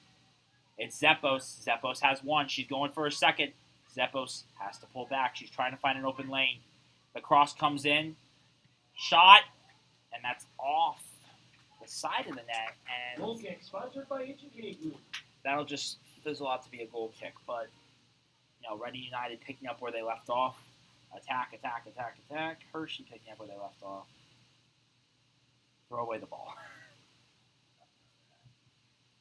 It's Zeppos. Zeppos has one. She's going for a second. Zeppos has to pull back. She's trying to find an open lane. The cross comes in. Shot. And that's off the side of the net. And goal kick sponsored by H&K Group. That'll just fizzle out to be a goal kick. But, Reading United picking up where they left off. Attack. Hershey picking up where they left off. Throw away the ball.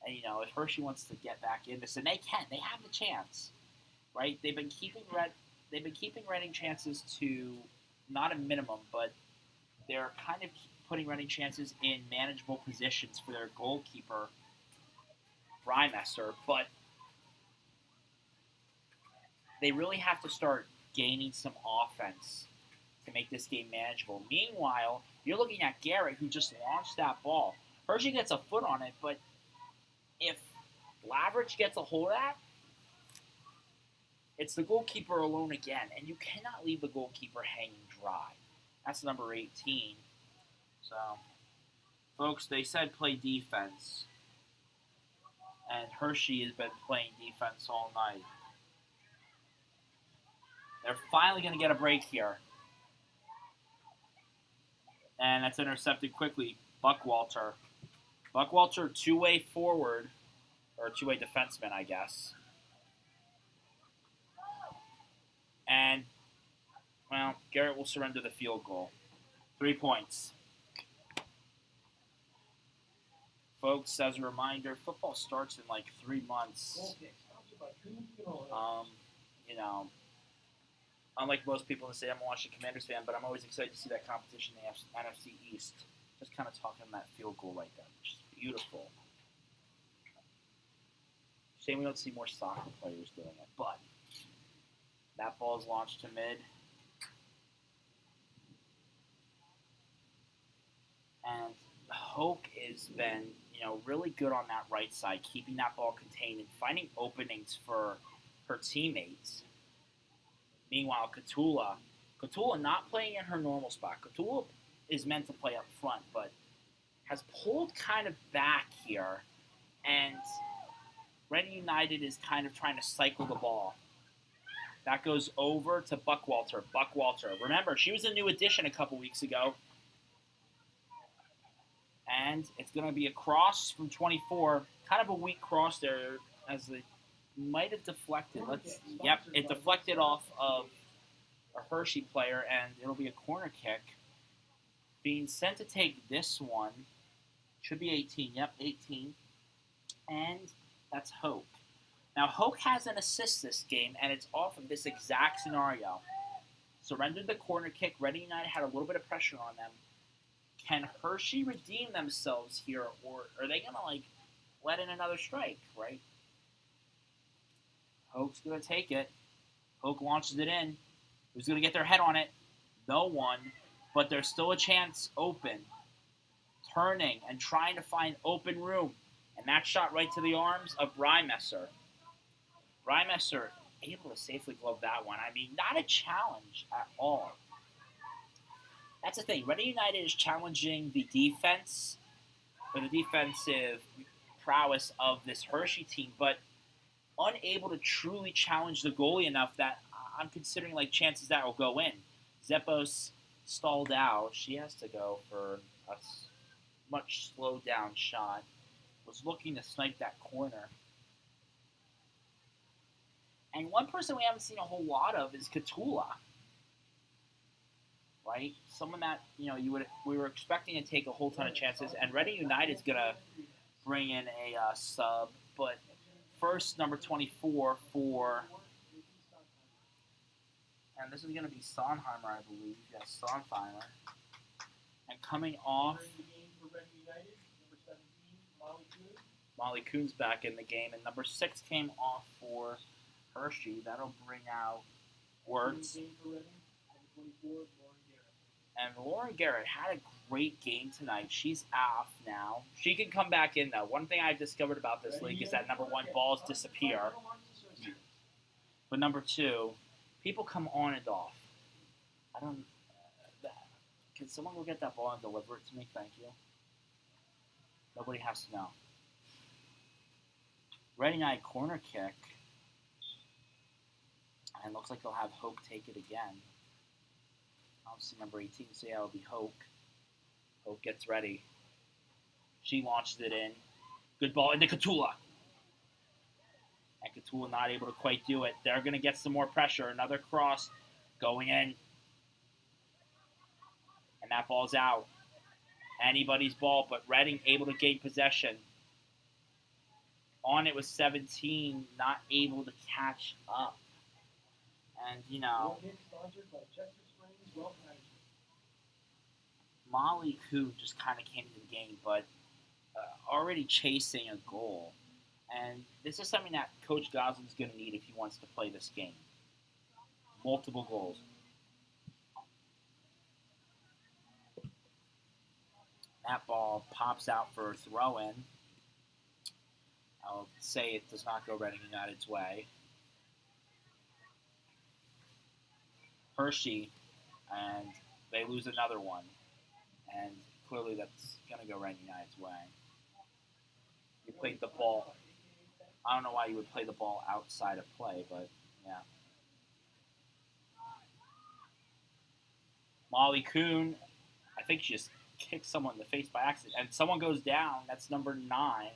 And, if Hershey wants to get back in this, and they can. They have the chance. Right? They've been keeping Reading chances to not a minimum, but they're kind of putting Reading chances in manageable positions for their goalkeeper, Brymeiser, but they really have to start gaining some offense to make this game manageable. Meanwhile, you're looking at Garrett, who just launched that ball. Hershey gets a foot on it, but if Laveridge gets a hold of that, it's the goalkeeper alone again, and you cannot leave the goalkeeper hanging dry. That's number 18. So, folks, they said play defense, and Hershey has been playing defense all night. They're finally going to get a break here. And that's intercepted quickly. Buckwalter, two-way forward, or two-way defenseman, I guess. And, Garrett will surrender the field goal. 3 points. Folks, as a reminder, football starts in 3 months. Unlike most people that say I'm a Washington Commanders fan, but I'm always excited to see that competition in the NFC East. Just kind of talking that field goal right there, which is beautiful. Shame we don't see more soccer players doing it, but that ball is launched to mid. And Hoke has been, really good on that right side, keeping that ball contained and finding openings for her teammates. Meanwhile, Katula not playing in her normal spot. Katula is meant to play up front, but has pulled kind of back here. And Reading United is kind of trying to cycle the ball. That goes over to Buckwalter. Remember, she was a new addition a couple weeks ago. And it's going to be a cross from 24. Kind of a weak cross there, as they might have deflected. It deflected off of a Hershey player, and it'll be a corner kick. Being sent to take this one. Should be 18. 18. And that's Hoke. Now, Hoke has an assist this game, and it's off of this exact scenario. Surrendered the corner kick. Reading United had a little bit of pressure on them. Can Hershey redeem themselves here, or are they going to, let in another strike, right? Hoke's going to take it. Hoke launches it in. Who's going to get their head on it? No one. But there's still a chance open. Turning and trying to find open room. And that shot right to the arms of Brymeiser. Brymeiser able to safely glove that one. I mean, not a challenge at all. That's the thing. Reading United is challenging the defense, or the defensive prowess of this Hershey team, but unable to truly challenge the goalie enough that I'm considering chances that will go in. Zeppos stalled out. She has to go for a much slowed down shot. Was looking to snipe that corner. And one person we haven't seen a whole lot of is Catula. Right? Someone that, we were expecting to take a whole ton of chances. And Reading United's going to bring in a sub. But first, number 24 for... And this is going to be Sonheimer, I believe. Yes, Sonheimer. And coming off... Molly Kuhn's back in the game. And number 6 came off for Hershey. That'll bring out Words. And Lauren Garrett had a great game tonight. She's off now. She can come back in, though. One thing I've discovered about this league is that, number 1, balls disappear. But number 2, people come on and off. I don't... Can someone go get that ball and deliver it to me? Thank you. Nobody has to know. Reading United corner kick. And it looks like they'll have Hoke take it again. Obviously, number 18, so yeah, it'll be Hoke. Hoke gets ready. She launches it in. Good ball into Catula. And Catula not able to quite do it. They're going to get some more pressure. Another cross going in. And that ball's out. Anybody's ball, but Reading able to gain possession. On it was 17, not able to catch up. And, Molly Kuhn just kind of came into the game, but already chasing a goal. And this is something that Coach Goslin's going to need if he wants to play this game. Multiple goals. That ball pops out for a throw-in. I'll say it does not go Reading United's way. Hershey, and they lose another one. And clearly that's going to go Reading United's way. You played the ball. I don't know why you would play the ball outside of play, but yeah. Molly Kuhn, I think she just kicked someone in the face by accident. And someone goes down. That's number 9,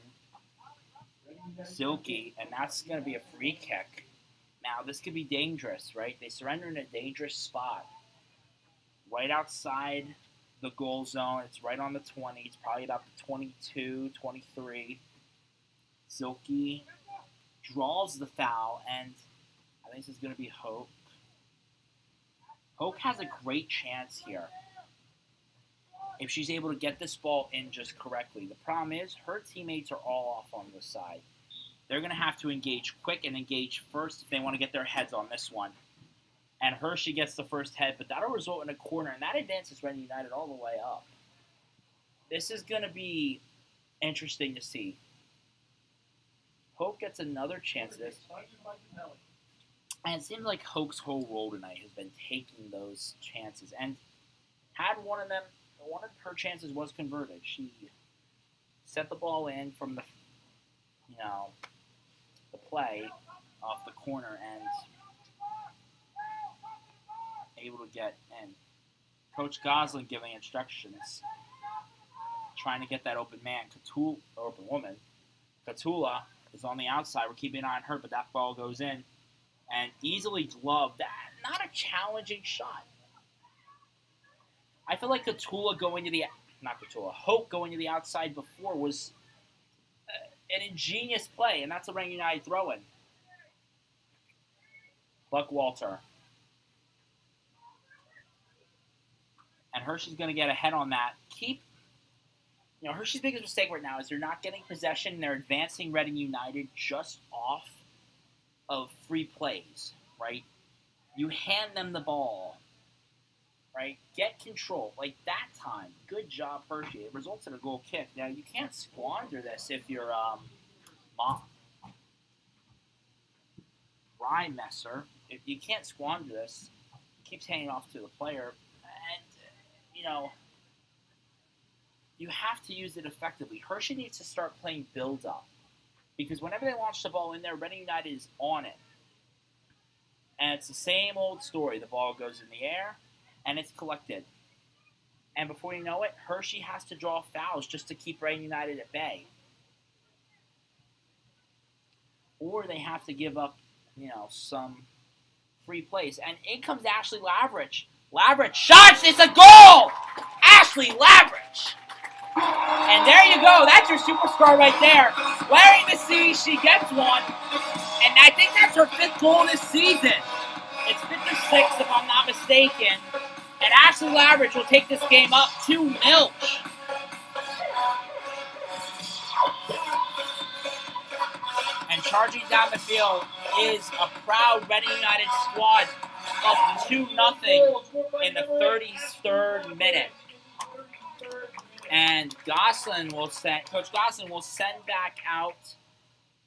Silky, and that's going to be a free kick. Now, this could be dangerous, right? They surrender in a dangerous spot. Right outside the goal zone. It's right on the 20. It's probably about the 22, 23. Silky draws the foul, and I think this is going to be Hoke. Hoke has a great chance here if she's able to get this ball in just correctly. The problem is her teammates are all off on this side. They're going to have to engage quick and engage first if they want to get their heads on this one. And Hershey gets the first head, but that'll result in a corner, and that advances Reading United all the way up. This is going to be interesting to see. Hoke gets another chance at this. And it seems like Hoke's whole role tonight has been taking those chances. And had one of her chances was converted. She set the ball in from the play off the corner and able to get in. Coach Goslin giving instructions, trying to get that open man, open woman. Catula is on the outside. We're keeping an eye on her, but that ball goes in and easily gloved. Not a challenging shot. I feel like Hoke going to the outside before was an ingenious play, and that's a Reading United throw-in. Buck Walter. And Hershey's going to get ahead on that. Hershey's biggest mistake right now is they're not getting possession. They're advancing Reading United just off of free plays, right? You hand them the ball, right? Get control. Like that time. Good job, Hershey. It results in a goal kick. Now, you can't squander this if you're Rymesser. If you can't squander this, it keeps handing off to the player. And, you have to use it effectively. Hershey needs to start playing build-up. Because whenever they launch the ball in there, Reading United is on it. And it's the same old story. The ball goes in the air, and it's collected. And before you know it, Hershey has to draw fouls just to keep Reading United at bay. Or they have to give up, some free plays. And in comes Ashley Lavridge. Lavridge shots! It's a goal! Ashley Lavridge! And there you go. That's your superstar right there. Wearing the C, she gets one. And I think that's her 5th goal this season. It's 56, if I'm not mistaken. And Ashley Lavridge will take this game up 2-0. And charging down the field is a proud Reading United squad, up 2-0 in the 33rd minute. And Coach Gosselin will send back out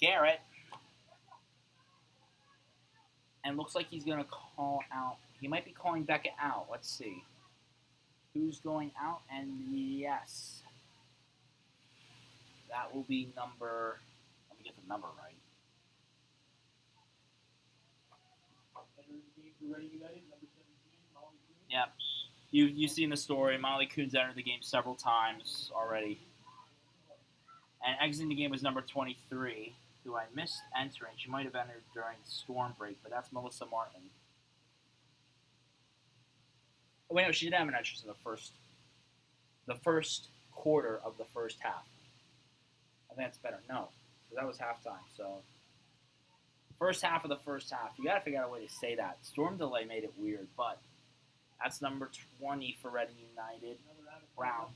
Garrett. And looks like he's going to call out. He might be calling Beckett out. Let's see. Who's going out? And yes. That will be number... Let me get the number right. Yep. You've seen the story. Molly Coons entered the game several times already. And exiting the game was number 23, who I missed entering. She might have entered during storm break, but that's Melissa Martin. Oh, wait, no, she did have an entrance in the first quarter of the first half. I think that's better. No, because that was halftime. So, first half of the first half. You got to figure out a way to say that. Storm delay made it weird, but that's number 20 for Reading United. Brown.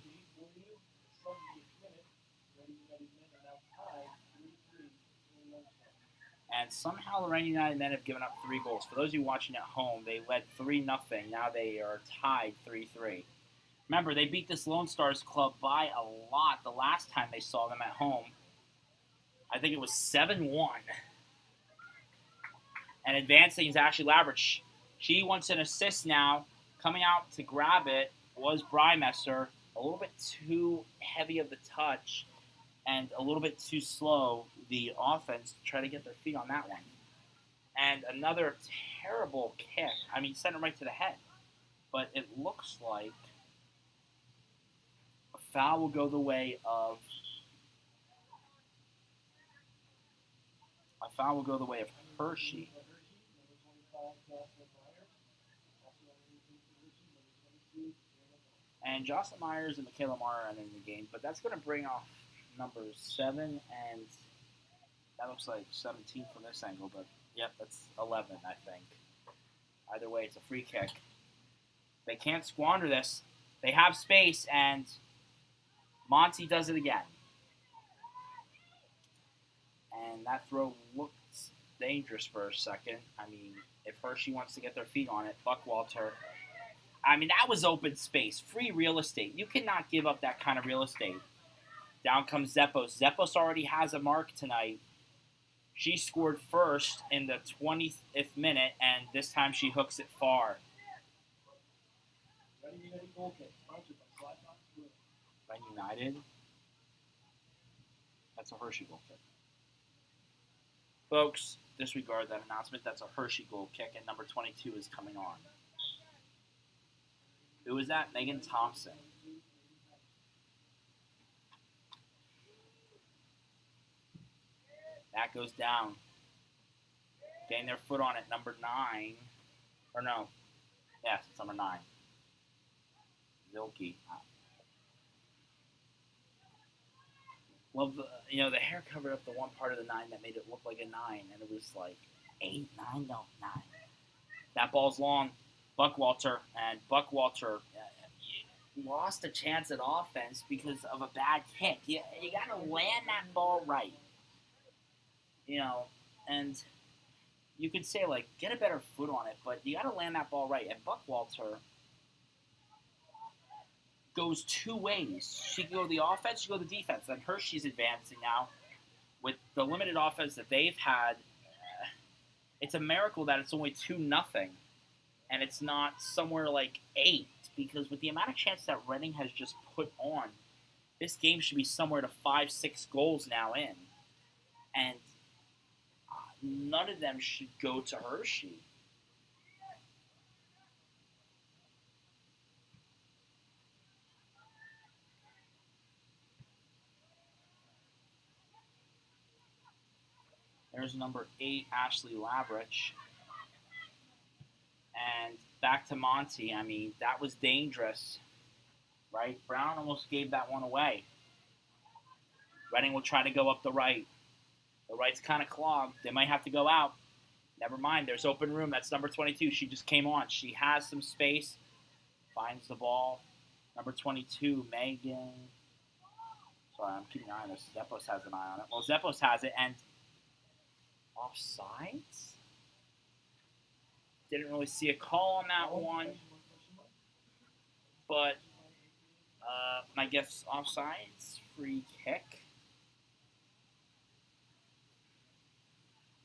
And somehow the Reading United men have given up 3 goals. For those of you watching at home, they led 3-0. Now they are tied 3-3. Remember, they beat this Lone Stars club by a lot the last time they saw them at home. I think it was 7-1. And advancing is Ashley Lavridge. She wants an assist now. Coming out to grab it was Brymesser. A little bit too heavy of the touch and a little bit too slow, the offense, to try to get their feet on that one. And another terrible kick. I mean, sent it right to the head. But it looks like a foul will go the way of Hershey. And Jocelyn Myers and Michaela Marr are in the game, but that's going to bring off numbers 7 and that looks like 17 from this angle, but yep, that's 11, I think. Either way, it's a free kick. They can't squander this. They have space, and Monty does it again. And that throw looks dangerous for a second. I mean, if Hershey wants to get their feet on it, Buckwalter. I mean, that was open space, free real estate. You cannot give up that kind of real estate. Down comes Zeppos. Zeppos already has a mark tonight. She scored first in the 20th minute, and this time she hooks it far. Reading United. That's a Hershey goal kick. Folks, disregard that announcement. That's a Hershey goal kick, and number 22 is coming on. Who is that? Megan Thompson. That goes down. Getting their foot on it, number 9. Or no. Yes, it's number 9. Zilke. Love the hair covered up the one part of the 9 that made it look like a 9, and it was like 8, 9, no, 9. That ball's long. Buckwalter, and Buckwalter lost a chance at offense because of a bad kick. You got to land that ball right. And you could say, like, get a better foot on it, but you got to land that ball right. And Buckwalter goes 2 ways. She can go the offense, she can go the defense. And Hershey's advancing now. With the limited offense that they've had, it's a miracle that it's only 2-0. And it's not somewhere like 8, because with the amount of chance that Reading has just put on, this game should be somewhere to 5-6 goals now in. And none of them should go to Hershey. There's number 8, Ashley Lavrich. And back to Monty. I mean, that was dangerous, right? Brown almost gave that one away. Reading will try to go up the right. The right's kind of clogged. They might have to go out. Never mind. There's open room. That's number 22. She just came on. She has some space. Finds the ball. Number 22, Megan. Sorry, I'm keeping an eye on this. Zeppos has an eye on it. Well, Zeppos has it, and offsides? Didn't really see a call on that one. But I guess offsides, free kick.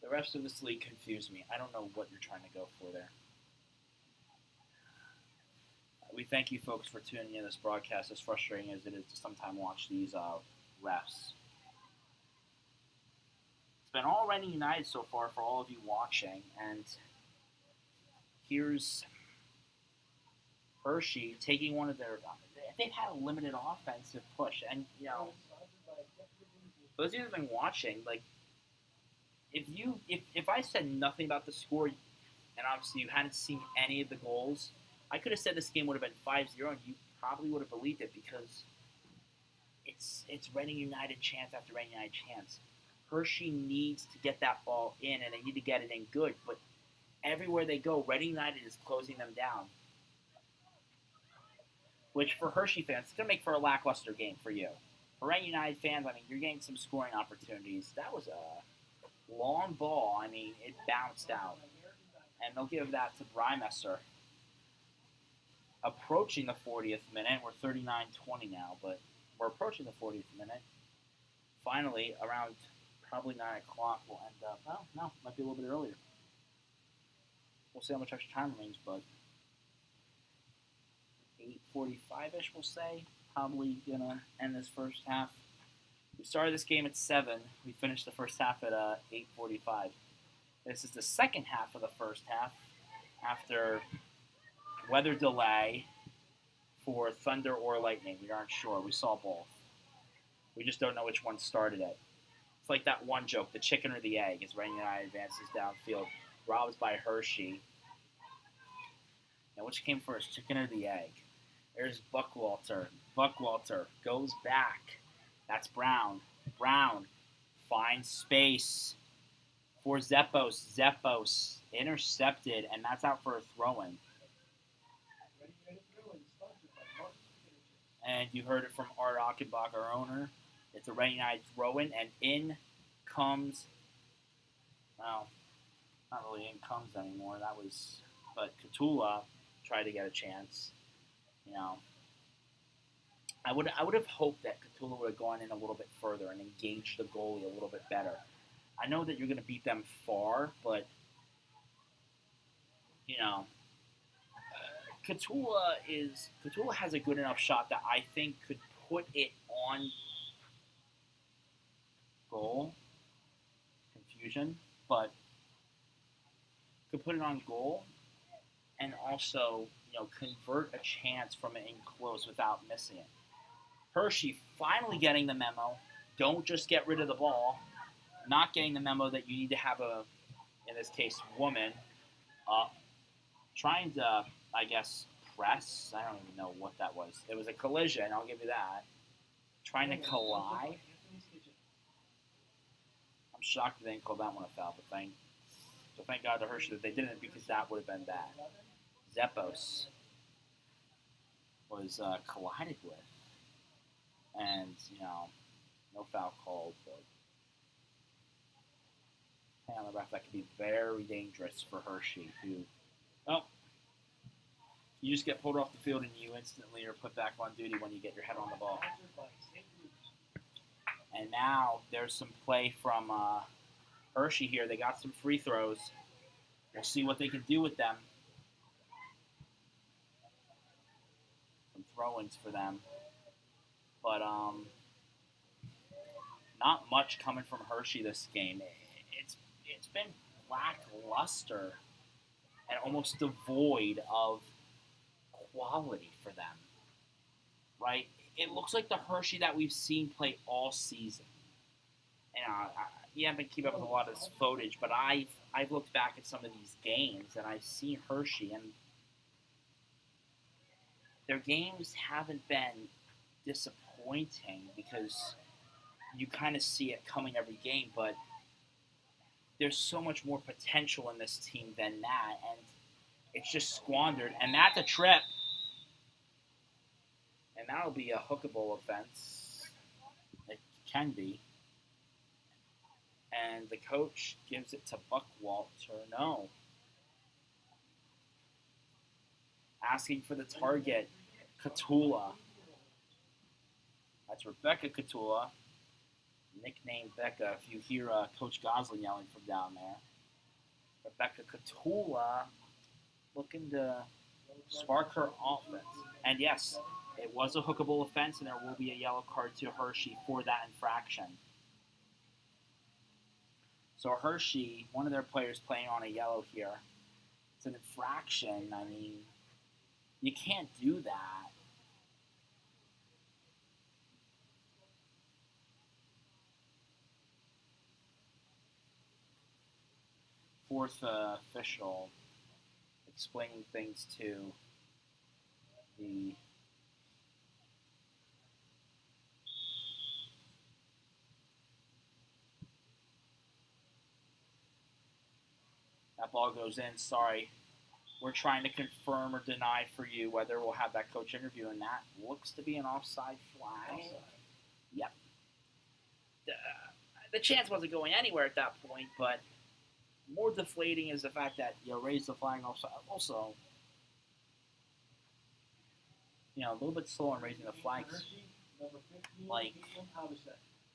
The rest of this league confused me. I don't know what you're trying to go for there. We thank you folks for tuning in this broadcast, as frustrating as it is to sometimes watch these refs. It's been all Reading United so far for all of you watching, and here's Hershey taking one of their. They've had a limited offensive push, and those of you who've been watching, like, if I said nothing about the score, and obviously you hadn't seen any of the goals, I could have said this game would have been 5-0, and you probably would have believed it because it's Reading United chance after Reading United chance. Hershey needs to get that ball in, and they need to get it in good, but everywhere they go, Reading United is closing them down. Which, for Hershey fans, it's going to make for a lackluster game for you. For Reading United fans, I mean, you're getting some scoring opportunities. That was a long ball. I mean, it bounced out. And they'll give that to Brymesser. Approaching the 40th minute. We're 39-20 now, but we're approaching the 40th minute. Finally, around probably 9 o'clock, we'll end up. Well, no, might be a little bit earlier. We'll see how much extra time remains, but 8:45-ish, we'll say. Probably going to end this first half. We started this game at 7. We finished the first half at 8:45. This is the second half of the first half after weather delay for thunder or lightning. We aren't sure. We saw both. We just don't know which one started it. It's like that one joke, the chicken or the egg, as Reading United advances downfield, robbed by Hershey. Now, which came first, chicken or the egg? There's Buckwalter. Buckwalter goes back. That's Brown. Brown finds space for Zeppos. Zeppos intercepted, and that's out for a throw-in. And you heard it from Art Achenbach, our owner. It's a Reading United throw-in, and in comes, well, not really in comes anymore. That was, but Catula tried to get a chance. You know, I would have hoped that Catula would have gone in a little bit further and engaged the goalie a little bit better. I know that you're going to beat them far, but, you know, Catula has a good enough shot that I think could put it on goal. Confusion, but could put it on goal and also, you know, convert a chance from it in close without missing it. Hershey finally getting the memo. Don't just get rid of the ball. Not getting the memo that you need to have a, in this case, woman, trying to, I guess, press. I don't even know what that was. It was a collision, I'll give you that. Trying to collide. I'm shocked they didn't call that one a foul, but thank God to Hershey that they didn't, because that would have been bad. Zeppos was collided with. And, you know, no foul called, but hey, on the ref, that could be very dangerous for Hershey, who, well, you just get pulled off the field and you instantly are put back on duty when you get your head on the ball. And now there's some play from Hershey here. They got some free throws. We'll see what they can do with them. Some throw-ins for them. But not much coming from Hershey this game. It's been lackluster and almost devoid of quality for them, right? It looks like the Hershey that we've seen play all season. You you haven't been keeping up with a lot of this footage, but I've looked back at some of these games, and I've seen Hershey, and their games haven't been disappointing because you kind of see it coming every game, but there's so much more potential in this team than that, and it's just squandered. And that's a trip. And that'll be a hookable offense. It can be. And the coach gives it to Buckwalter. No. Asking for the target. Catula. That's Rebecca Catula. Nicknamed Becca, if you hear Coach Goslin yelling from down there. Rebecca Catula looking to spark her offense. And yes, it was a hookable offense, and there will be a yellow card to Hershey for that infraction. So Hershey, one of their players playing on a yellow here. It's an infraction. I mean, you can't do that. Fourth official explaining things to the that ball goes in. Sorry, we're trying to confirm or deny for you whether we'll have that coach interview, and that looks to be an offside flag. Offside. Yep. The chance wasn't going anywhere at that point, but more deflating is the fact that you raise the flag also, a little bit slow in raising the flags. Like,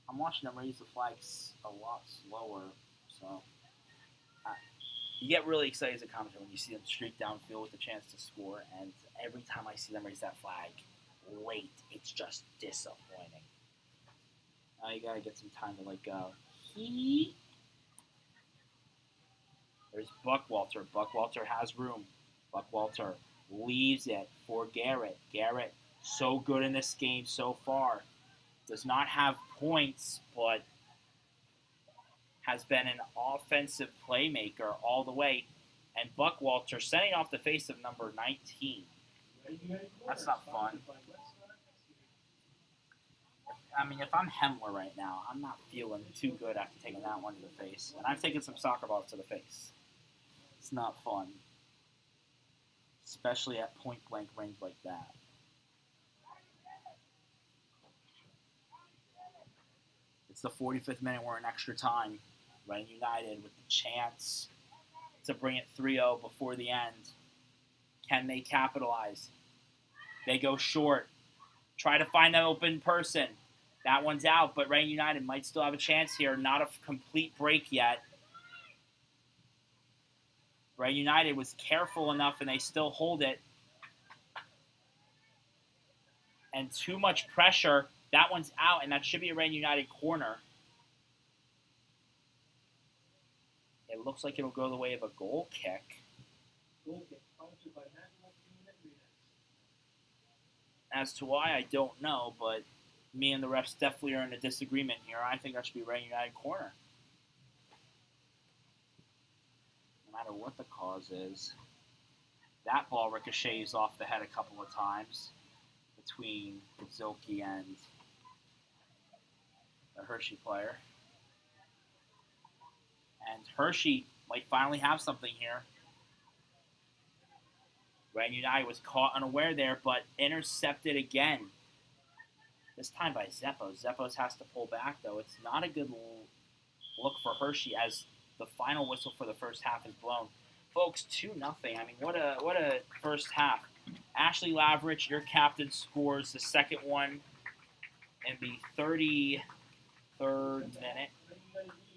I'm watching them raise the flags a lot slower, so you get really excited as a commentator when you see them streak downfield with a chance to score, and every time I see them raise that flag late, it's just disappointing. Now you gotta get some time to let go. There's Buckwalter. Buckwalter has room. Buckwalter leaves it for Garrett. Garrett, so good in this game so far. Does not have points, but has been an offensive playmaker all the way. And Buckwalter sending off the face of number 19. That's not fun. I mean, if I'm Hemler right now, I'm not feeling too good after taking that one to the face. And I've taken some soccer balls to the face. It's not fun. Especially at point-blank range like that. It's the 45th minute. We're in extra time. Reading United with the chance to bring it 3-0 before the end. Can they capitalize? They go short. Try to find an open person. That one's out, but Reading United might still have a chance here. Not a complete break yet. Reading United was careful enough, and they still hold it. And too much pressure. That one's out, and that should be a Reading United corner. It looks like it'll go the way of a goal kick. As to why, I don't know, but me and the refs definitely are in a disagreement here. I think that should be Reading United corner. No matter what the cause is. That ball ricochets off the head a couple of times between Zilke and the Hershey player. And Hershey might finally have something here. Reading United was caught unaware there, but intercepted again. This time by Zeppos. Zeppos has to pull back, though. It's not a good look for Hershey as the final whistle for the first half is blown. Folks, 2-0. I mean, what a first half. Ashley Lavrich, your captain, scores the second one in the 33rd minute.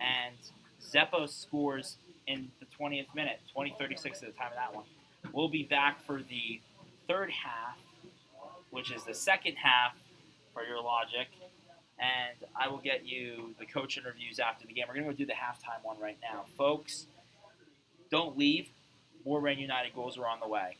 And Zeppos scores in the 20th minute, 20:36 at the time of that one. We'll be back for the third half, which is the second half for your logic. And I will get you the coach interviews after the game. We're going to go do the halftime one right now. Folks, don't leave. More Reading United goals are on the way.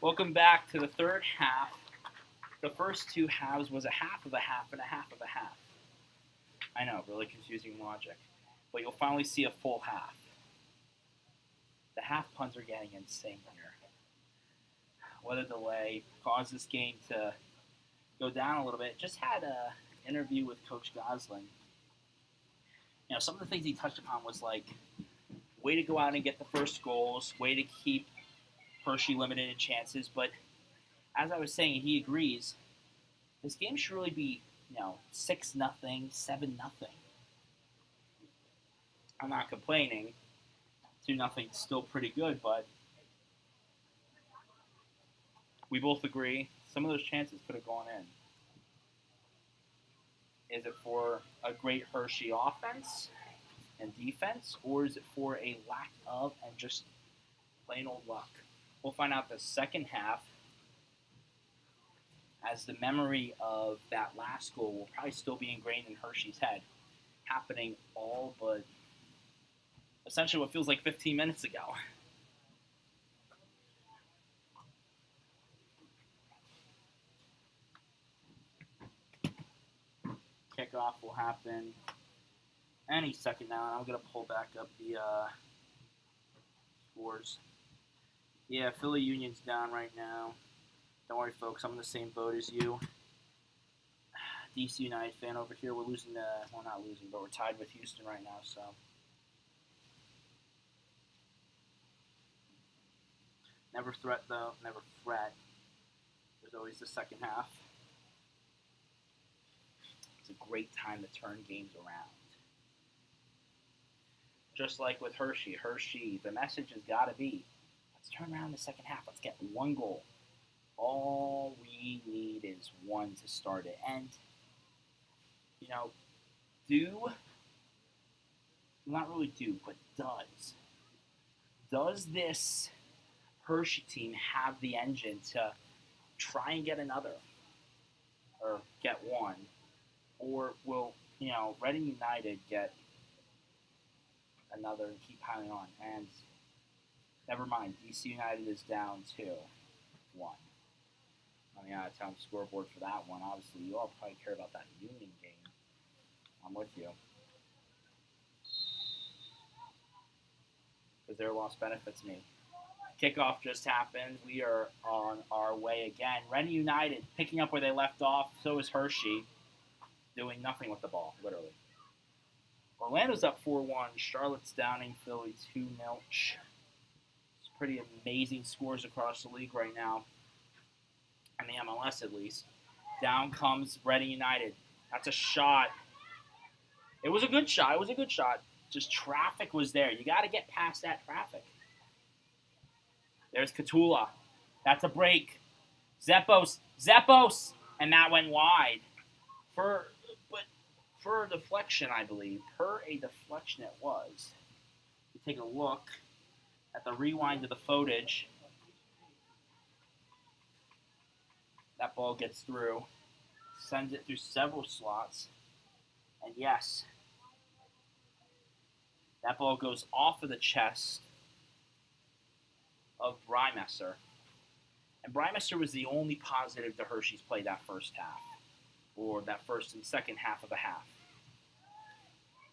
Welcome back to the third half. The first two halves was a half of a half and a half of a half. I know, really confusing logic. But you'll finally see a full half. The half puns are getting insane here. What a delay caused this game to go down a little bit. Just had an interview with Coach Gosling. You know, some of the things he touched upon was like, way to go out and get the first goals, way to keep Hershey limited in chances. But as I was saying, he agrees, this game should really be, 6-0, 7-0. I'm not complaining. 2-0 is still pretty good, but we both agree some of those chances could have gone in. Is it for a great Hershey offense and defense, or is it for a lack of and just plain old luck? We'll find out the second half, as the memory of that last goal will probably still be ingrained in Hershey's head, happening all but essentially what feels like 15 minutes ago. Kickoff will happen any second now, and I'm going to pull back up the scores. Yeah, Philly Union's down right now. Don't worry, folks. I'm in the same boat as you. DC United fan over here. We're losing well, not losing, but we're tied with Houston right now, so. Never threat, though. Never fret. There's always the second half. It's a great time to turn games around. Just like with Hershey, the message has got to be, let's turn around the second half. Let's get one goal. All we need is one to start it. And, not really do, but does this Hershey team have the engine to try and get another or get one? Or will, Reading United get another and keep piling on? And never mind, DC United is down 2-1 on the out-of-town scoreboard for that one. Obviously, you all probably care about that Union game. I'm with you. Because their loss benefits me. Kickoff just happened. We are on our way again. Reading United picking up where they left off. So is Hershey. Doing nothing with the ball, literally. Orlando's up 4-1. Charlotte's downing Philly 2-0. It's pretty amazing scores across the league right now. In the MLS, at least. Down comes Reading United. That's a shot. It was a good shot. Just traffic was there. You got to get past that traffic. There's Catula. That's a break. Zeppos. And that went wide. For a deflection, I believe. Per a deflection it was. You take a look at the rewind of the footage. That ball gets through. Sends it through several slots. And yes, that ball goes off of the chest of Brymesser. And Brymesser was the only positive to Hershey's play that first half. Or that first and second half of the half.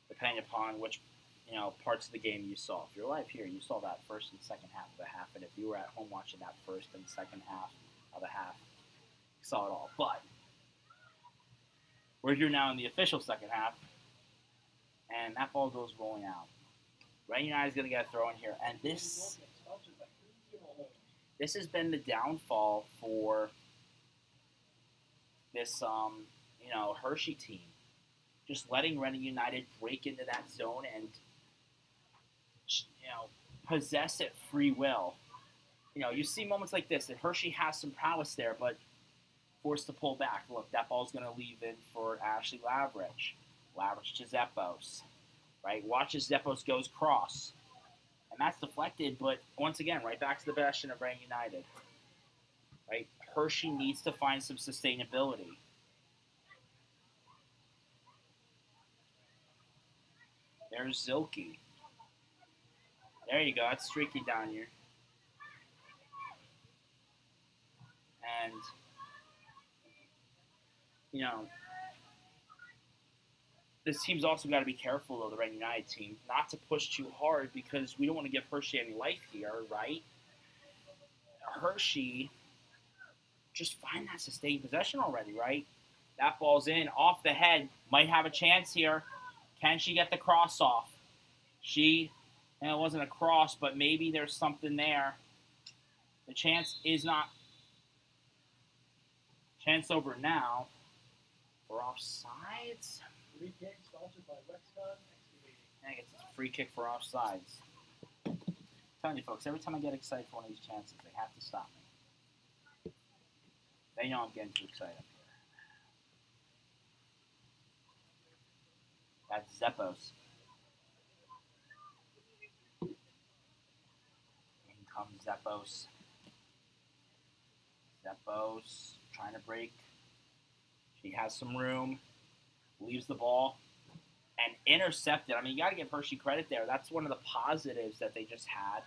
Depending upon which, parts of the game you saw. If you're live here, you saw that first and second half of the half. And if you were at home watching that first and second half of the half, you saw it all. But we're here now in the official second half. And that ball goes rolling out. Reading United is going to get a throw in here. And this has been the downfall for this, Hershey team. Just letting Reading United break into that zone and, possess it free will. You see moments like this, that Hershey has some prowess there, but forced to pull back. Look, that ball's going to leave in for Ashley Lavridge. Lavridge to Zeppos. Right? Watch as Zeppos goes cross. And that's deflected, but once again, right back to the bastion of Reading United. Right? Hershey needs to find some sustainability. There's Zilke. There you go. That's streaky down here. And, you know, this team's also got to be careful, though, the Reading United team, not to push too hard because we don't want to give Hershey any life here, right? Hershey, just find that sustained possession already, right? That ball's in, off the head, might have a chance here. Can she get the cross off? It wasn't a cross, but maybe there's something there. The chance is not. Chance over now. We're offsides. Free kick sponsored by Wexcon Excavating. I think it's a free kick for offsides. I'm telling you, folks, every time I get excited for one of these chances, they have to stop me. They know I'm getting too excited up here. That's Zeppos. In comes Zeppos. Zeppos trying to break. She has some room. Leaves the ball. And intercepted. I mean, you got to give Hershey credit there. That's one of the positives that they just had.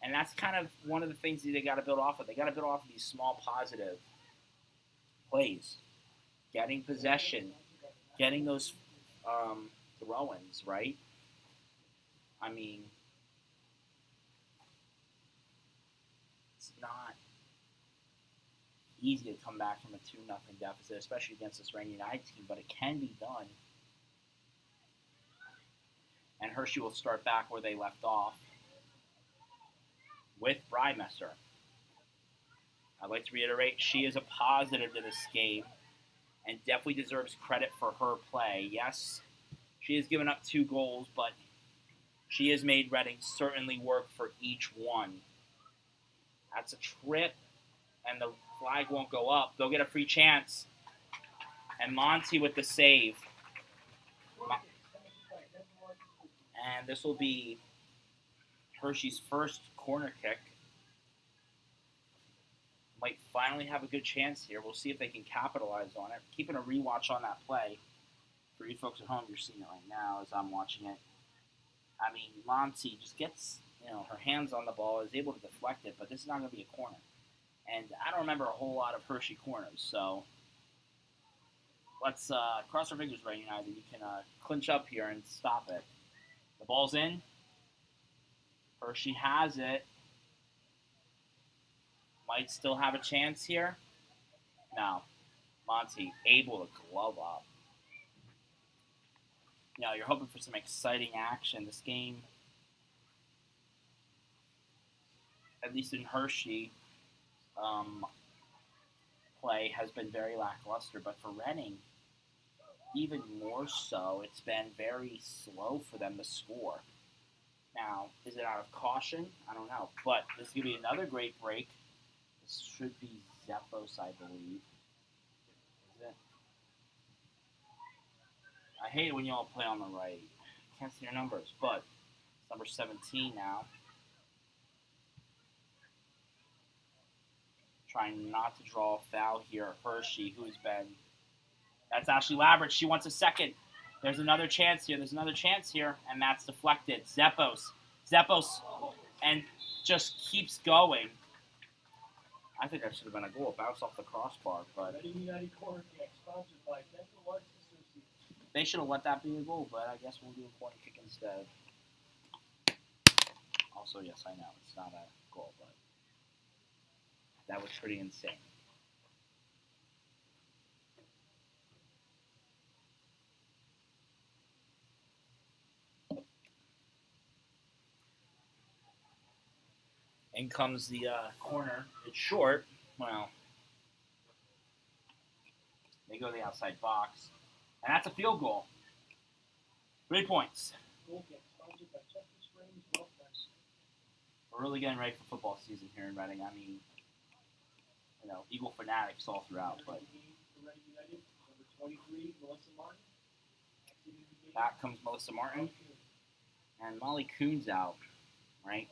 And that's kind of one of the things that they got to build off of. They got to build off of these small positive plays. Getting possession. Getting those throw-ins, right? I mean, it's not easy to come back from a 2-0 deficit, especially against this Reading United team, but it can be done. And Hershey will start back where they left off with Brymesser. I'd like to reiterate, she is a positive to this game and definitely deserves credit for her play. Yes, she has given up 2 goals, but she has made Reading certainly work for each one. That's a trip, and the flag won't go up. They'll get a free chance. And Monty with the save. And this will be Hershey's first corner kick. Might finally have a good chance here. We'll see if they can capitalize on it. Keeping a rewatch on that play. For you folks at home, you're seeing it right now as I'm watching it. I mean, Monty just gets, her hands on the ball, is able to deflect it, but this is not going to be a corner. And I don't remember a whole lot of Hershey corners, so let's cross our fingers right now that you can clinch up here and stop it. The ball's in. Hershey has it. Might still have a chance here. No. Monty able to glove up. You're hoping for some exciting action. This game, at least in Hershey, play has been very lackluster. But for Reading, even more so, it's been very slow for them to score. Now, is it out of caution? I don't know. But this is going to be another great break. This should be Zeppos, I believe. Is it? I hate it when you all play on the right. Can't see your numbers, but it's number 17 now. Trying not to draw a foul here. Hershey, who has been... That's Ashley Lavert. She wants a second. There's another chance here. And that's deflected. Zeppos, and just keeps going. I think that should have been a goal. Bounced off the crossbar, but Reading United corner kick sponsored by Dental Arts Associates. They should have let that be a goal, but I guess we'll do a corner kick instead. Also, yes, I know it's not a goal, but that was pretty insane. In comes the corner. It's short. Well, they go to the outside box. And that's a field goal. 3 points. Goal kick sponsored by Chester Springs Golf Course. We're really getting ready for football season here in Reading. I mean, Eagle fanatics all throughout. But Reading United, number 23, Melissa Martin. Back comes Melissa Martin. And Molly Kuhn's out, right?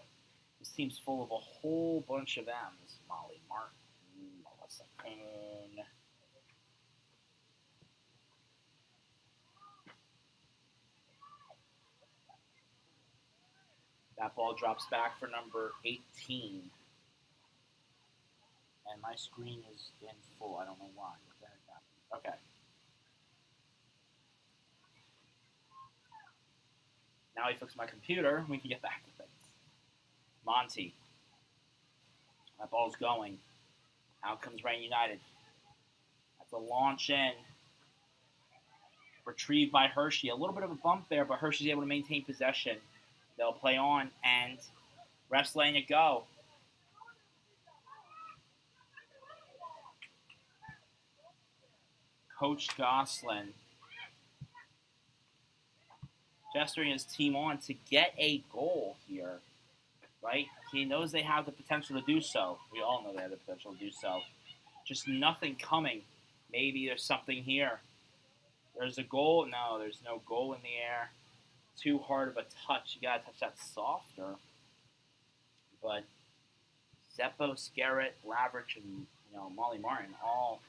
This team's full of a whole bunch of M's. Molly Martin, Melissa Kuhn. That ball drops back for number 18. And and my screen is in full. I don't know why. What the heck happened? Okay. Now I fixed my computer. We can get back to things. Monty. That ball's going. Out comes Reading United. That's a launch in. Retrieved by Hershey. A little bit of a bump there, but Hershey's able to maintain possession. They'll play on, and ref's letting it go. Coach Goslin gesturing his team on to get a goal here, right? He knows they have the potential to do so. We all know they have the potential to do so. Just nothing coming. Maybe there's something here. There's a goal. No, there's no goal in the air. Too hard of a touch. You got to touch that softer. But Zeppo, Scarrett, Laverick, and Molly Martin all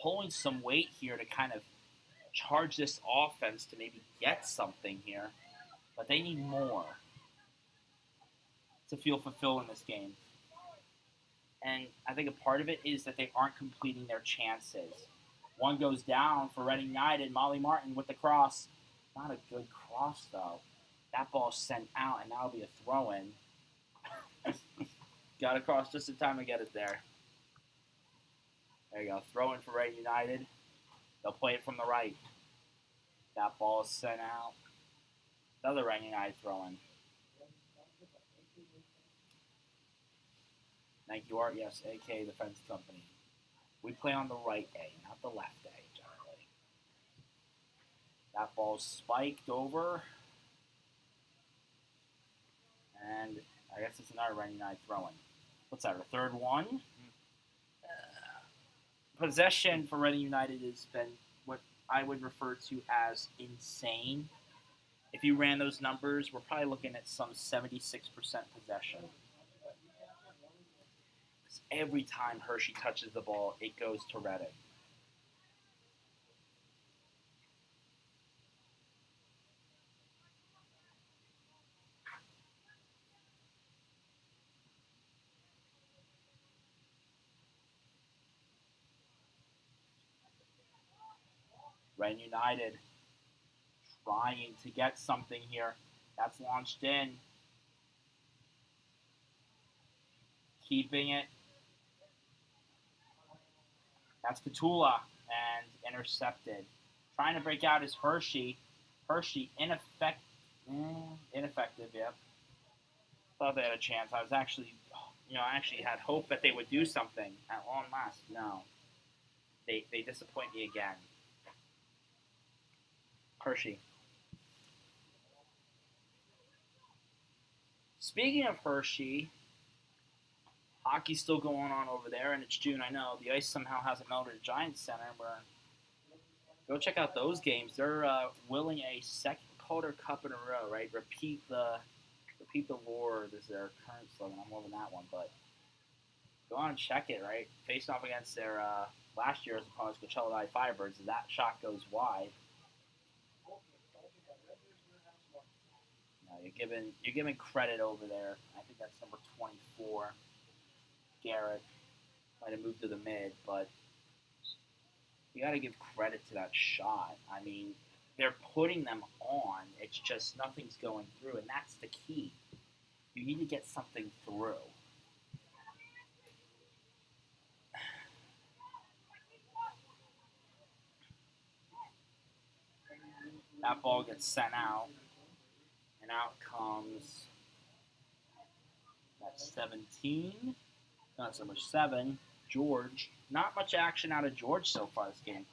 pulling some weight here to kind of charge this offense to maybe get something here. But they need more to feel fulfilled in this game. And I think a part of it is that they aren't completing their chances. One goes down for Reading United. Molly Martin with the cross. Not a good cross, though. That ball's sent out, and that'll be a throw-in. Got across just in time to get it there. There you go. Throw-in for Reading United. They'll play it from the right. That ball is sent out. Another Reading United throw-in. Thank you, Art. Yes, AK Defense Company. We play on the right A, not the left A, generally. That ball's spiked over. And I guess it's another Reading United throw-in. What's that, our third one? Possession for Reading United has been what I would refer to as insane. If you ran those numbers, we're probably looking at some 76% possession. Every time Hershey touches the ball, it goes to Reading. Reading United trying to get something here. That's launched in. Keeping it. That's Catula and intercepted. Trying to break out is Hershey. Hershey ineffective, yep. Thought they had a chance. I actually had hope that they would do something at long last. No. They disappoint me again. Hershey. Speaking of Hershey, hockey's still going on over there, and it's June. I know the ice somehow hasn't melted at Giants Center. Go check out those games. They're winning a second Calder Cup in a row, right? Repeat the Lord is their current slogan. I'm loving that one, but go on and check it, right? Faced off against their last year's opponents, Coachella Valley Firebirds. That shot goes wide. No, you're giving credit over there. I think that's number 24. Garrett might have moved to the mid, but you got to give credit to that shot. I mean, they're putting them on. It's just nothing's going through, and that's the key. You need to get something through. That ball gets sent out, and out comes that 17. Not so much 7. George. Not much action out of George so far this game.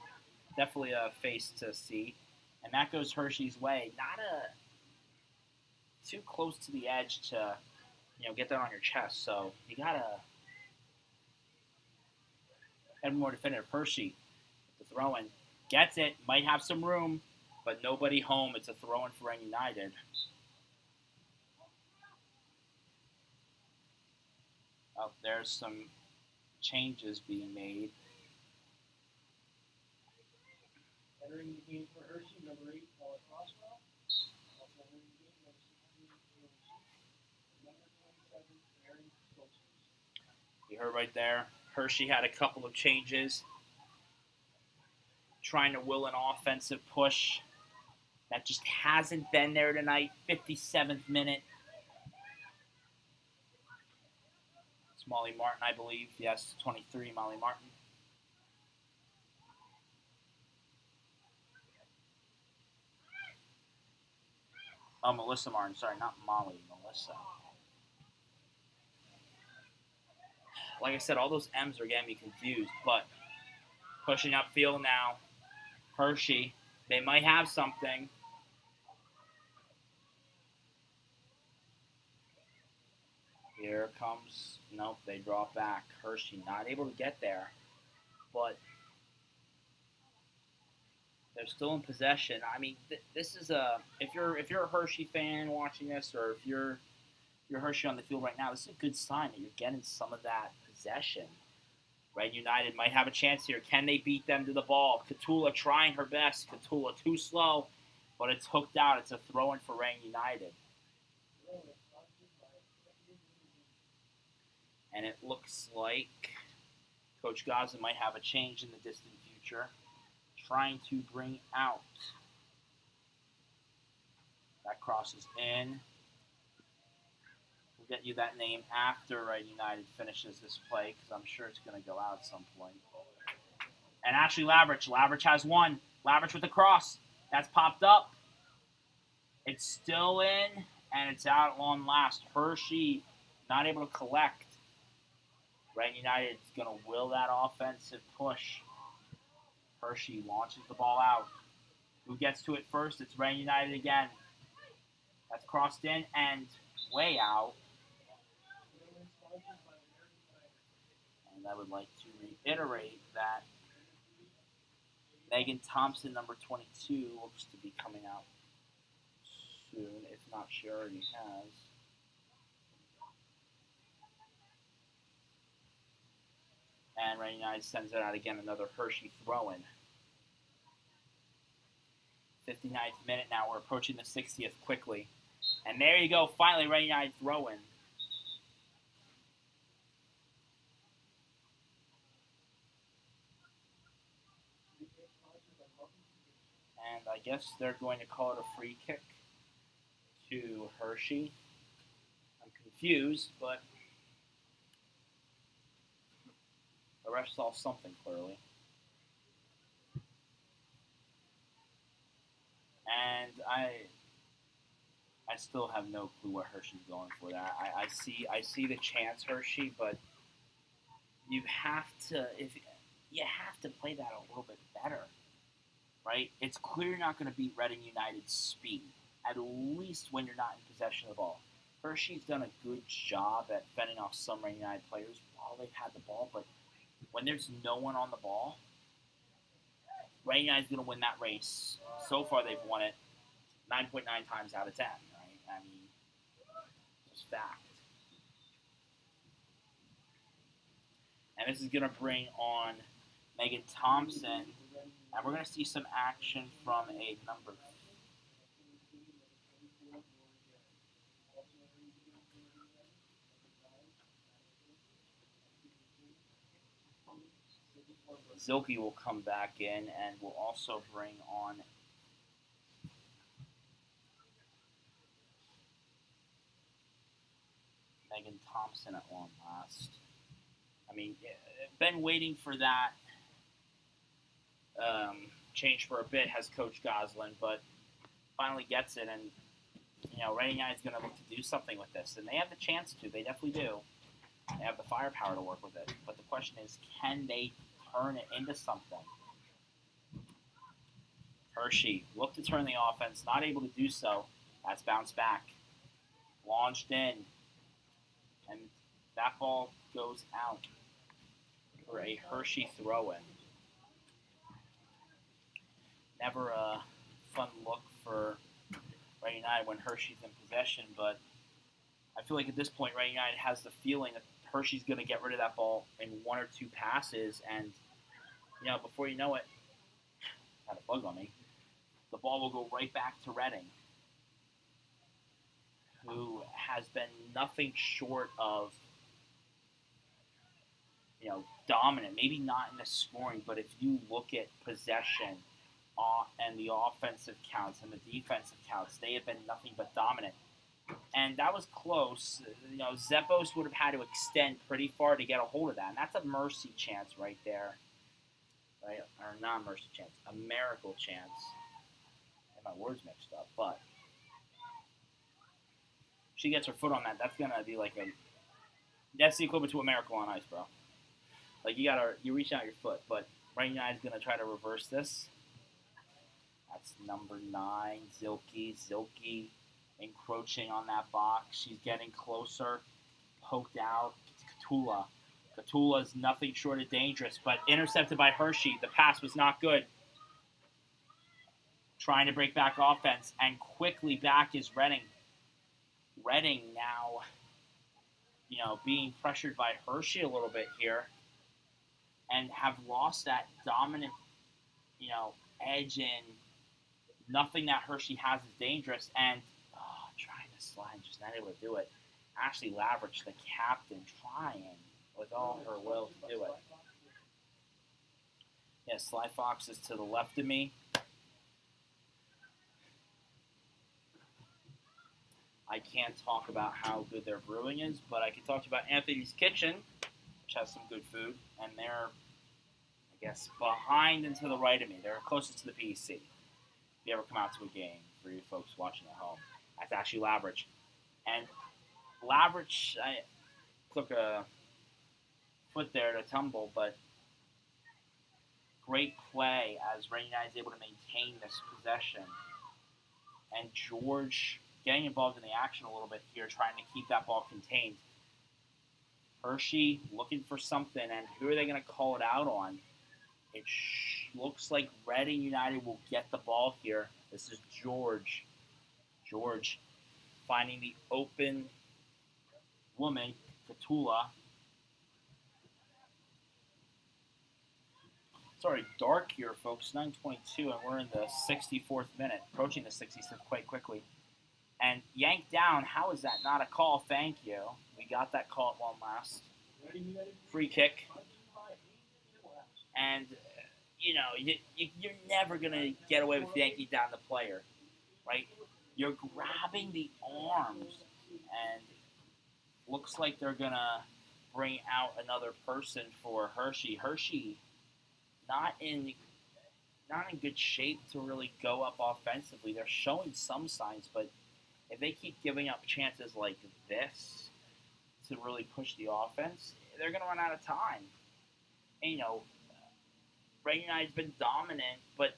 Definitely a face to see. And that goes Hershey's way. Not too close to the edge to, get that on your chest. So you gotta have more definitive. Hershey, the throw-in, gets it. Might have some room, but nobody home. It's a throw-in for Reading United. Oh, there's some changes being made. Entering the game for Hershey, number 8, Paula Crosswell. Also entering the game, number 16, number 27, Aaron Stoltzfus. You heard right there. Hershey had a couple of changes, trying to will an offensive push. That just hasn't been there tonight. 57th minute. It's Molly Martin, I believe. Yes, 23, Molly Martin. Oh, Melissa Martin. Sorry, not Molly. Melissa. Like I said, all those M's are getting me confused. But pushing upfield now. Hershey. They might have something. Here comes, nope, they draw back. Hershey not able to get there, but they're still in possession. I mean, this is if you're a Hershey fan watching this, or if you're Hershey on the field right now, this is a good sign that you're getting some of that possession. Right, United might have a chance here. Can they beat them to the ball? Catula trying her best. Catula too slow, but it's hooked out. It's a throw-in for Reading United. And it looks like Coach Goslin might have a change in the distant future, trying to bring out. That crosses in. We'll get you that name after United finishes this play, because I'm sure it's going to go out at some point. And Ashley Lavrich. Lavrich has one. Lavrich with the cross. That's popped up. It's still in, and it's out at long last. Hershey not able to collect. Reading United is going to will that offensive push. Hershey launches the ball out. Who gets to it first? It's Reading United again. That's crossed in and way out. And I would like to reiterate that Megan Thompson, number 22, looks to be coming out soon. If not, she already has. And Reading United sends it out again, another Hershey throw-in. 59th minute now. We're approaching the 60th quickly. And there you go. Finally, Reading United throw-in. And I guess they're going to call it a free kick to Hershey. I'm confused, but the ref saw something clearly. And I still have no clue what Hershey's going for that. I see the chance, Hershey, but you have to play that a little bit better. Right? It's clear you're not going to beat Reading United's speed, at least when you're not in possession of the ball. Hershey's done a good job at fending off some Reading United players while they've had the ball, but when there's no one on the ball, Reading United's going to win that race. So far, they've won it 9.9 times out of 10, right? I mean, just fact. And this is going to bring on Megan Thompson, and we're going to see some action from a number. Zilke will come back in, and we'll also bring on Megan Thompson at long last. I mean, been waiting for that change for a bit, has Coach Goslin, but finally gets it, and Reading United's going to look to do something with this, and they have the chance to. They definitely do. They have the firepower to work with it, but the question is, can they turn it into something? Hershey looked to turn the offense, not able to do so. That's bounced back, launched in, and that ball goes out for a Hershey throw-in. Never a fun look for Reading United when Hershey's in possession, but I feel like at this point, Reading United has the feeling that Hershey's going to get rid of that ball in one or two passes, and before you know it, had a bug on me, the ball will go right back to Reading, who has been nothing short of dominant. Maybe not in the scoring, but if you look at possession and the offensive counts and the defensive counts, they have been nothing but dominant. And that was close. Zeppos would have had to extend pretty far to get a hold of that. And that's a mercy chance right there. Right? Or not a mercy chance, a miracle chance. I have my words mixed up. But she gets her foot on that. That's going to be that's the equivalent to a miracle on ice, bro. You reach out your foot. But Reading United's going to try to reverse this. That's number 9, Zilke encroaching on that box. She's getting closer. Poked out. Katula. Katula is nothing short of dangerous, but intercepted by Hershey. The pass was not good. Trying to break back offense, and quickly back is Reading. Reading now, being pressured by Hershey a little bit here, and have lost that dominant, edge in nothing that Hershey has is dangerous, and trying to slide, just not able to do it. Ashley Lavridge, the captain, trying with all her will to do it. Yeah, Sly Fox is to the left of me. I can't talk about how good their brewing is, but I can talk to you about Anthony's Kitchen, which has some good food, and they're, behind and to the right of me. They're closest to the PEC. If you ever come out to a game, for you folks watching at home, that's actually Lavridge. And Lavridge, I took a foot there to tumble, but great play as Reading United is able to maintain this possession. And George getting involved in the action a little bit here, trying to keep that ball contained. Hershey looking for something, and who are they going to call it out on? It looks like Reading United will get the ball here. This is George. George finding the open woman, Katula. It's already dark here, folks. 9:22, and we're in the 64th minute, approaching the 66th quite quickly. And yanked down. How is that not a call? Thank you. We got that call at long last. Free kick. And, you're never going to get away with yanking down the player, right? You're grabbing the arms, and looks like they're going to bring out another person for Hershey. Hershey not in good shape to really go up offensively. They're showing some signs, but if they keep giving up chances like this to really push the offense, they're going to run out of time. And, Reading United's been dominant, but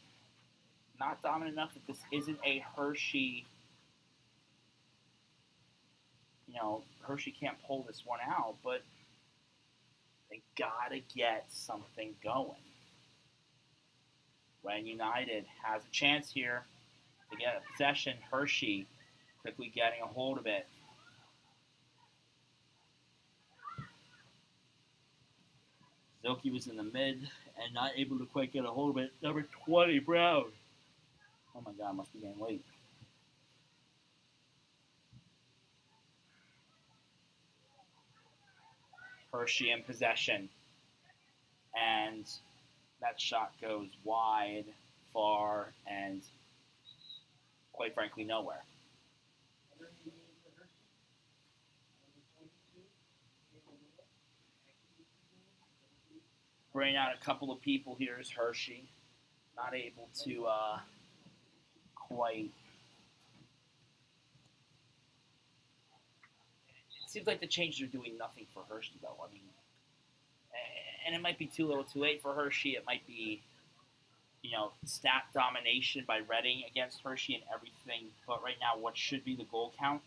not dominant enough that this isn't a Hershey. Hershey can't pull this one out, but they got to get something going. Reading United has a chance here to get a possession. Hershey quickly getting a hold of it. Zilke was in the mid and not able to quite get a hold of it. Number 20, Brown. Oh my God, must be getting late. Hershey in possession. And that shot goes wide, far, and quite frankly, nowhere. Bring out a couple of people here is Hershey. Not able to quite. It seems like the changes are doing nothing for Hershey, though. I mean, and it might be too little too late for Hershey. It might be, stat domination by Reading against Hershey and everything. But right now, what should be the goal count?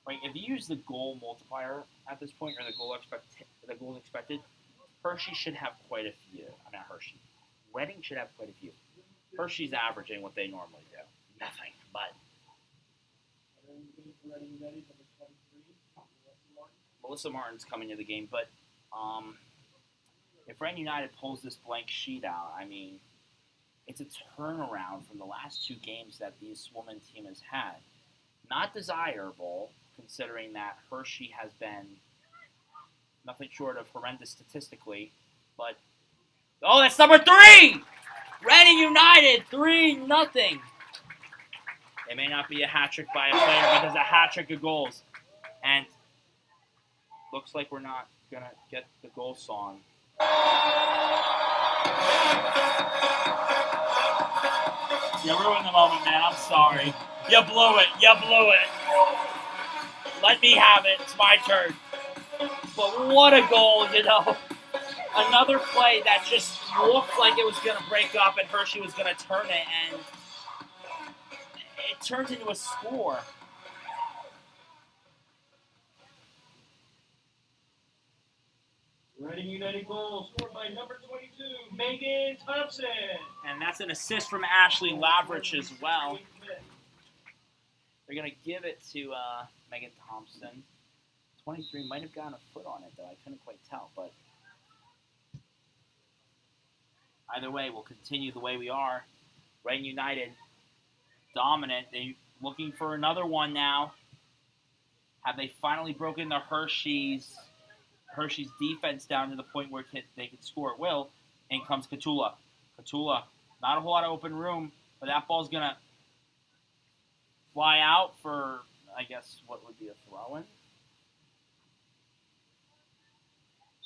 Right, if you use the goal multiplier at this point, or the goals expected, Hershey should have quite a few. Not Hershey. Reading should have quite a few. Hershey's averaging what they normally do. Nothing, but. Melissa Martin's coming to the game, but if Reading United pulls this blank sheet out, I mean, it's a turnaround from the last two games that this woman team has had. Not desirable, considering that Hershey has been Nothing short of horrendous statistically. But, oh, that's number 3! Reading United, 3-0. It may not be a hat trick by a player, but there's a hat trick of goals. And looks like we're not going to get the goal song. You ruined the moment, man. I'm sorry. You blew it. You blew it. Let me have it. It's my turn. But what a goal, you know. Another play that just looked like it was going to break up and Hershey was going to turn it, and it turns into a score. Reading United goal scored by number 22, Megan Thompson. And that's an assist from Ashley Lavrich as well. They're going to give it to Megan Thompson. 23 might have gotten a foot on it, though. I couldn't quite tell. But either way, we'll continue the way we are. Reading United, dominant. They're looking for another one now. Have they finally broken the Hershey's defense down to the point where they can score at will? In comes Katula. Katula, not a whole lot of open room, but that ball's going to fly out for, I guess, what would be a throw-in.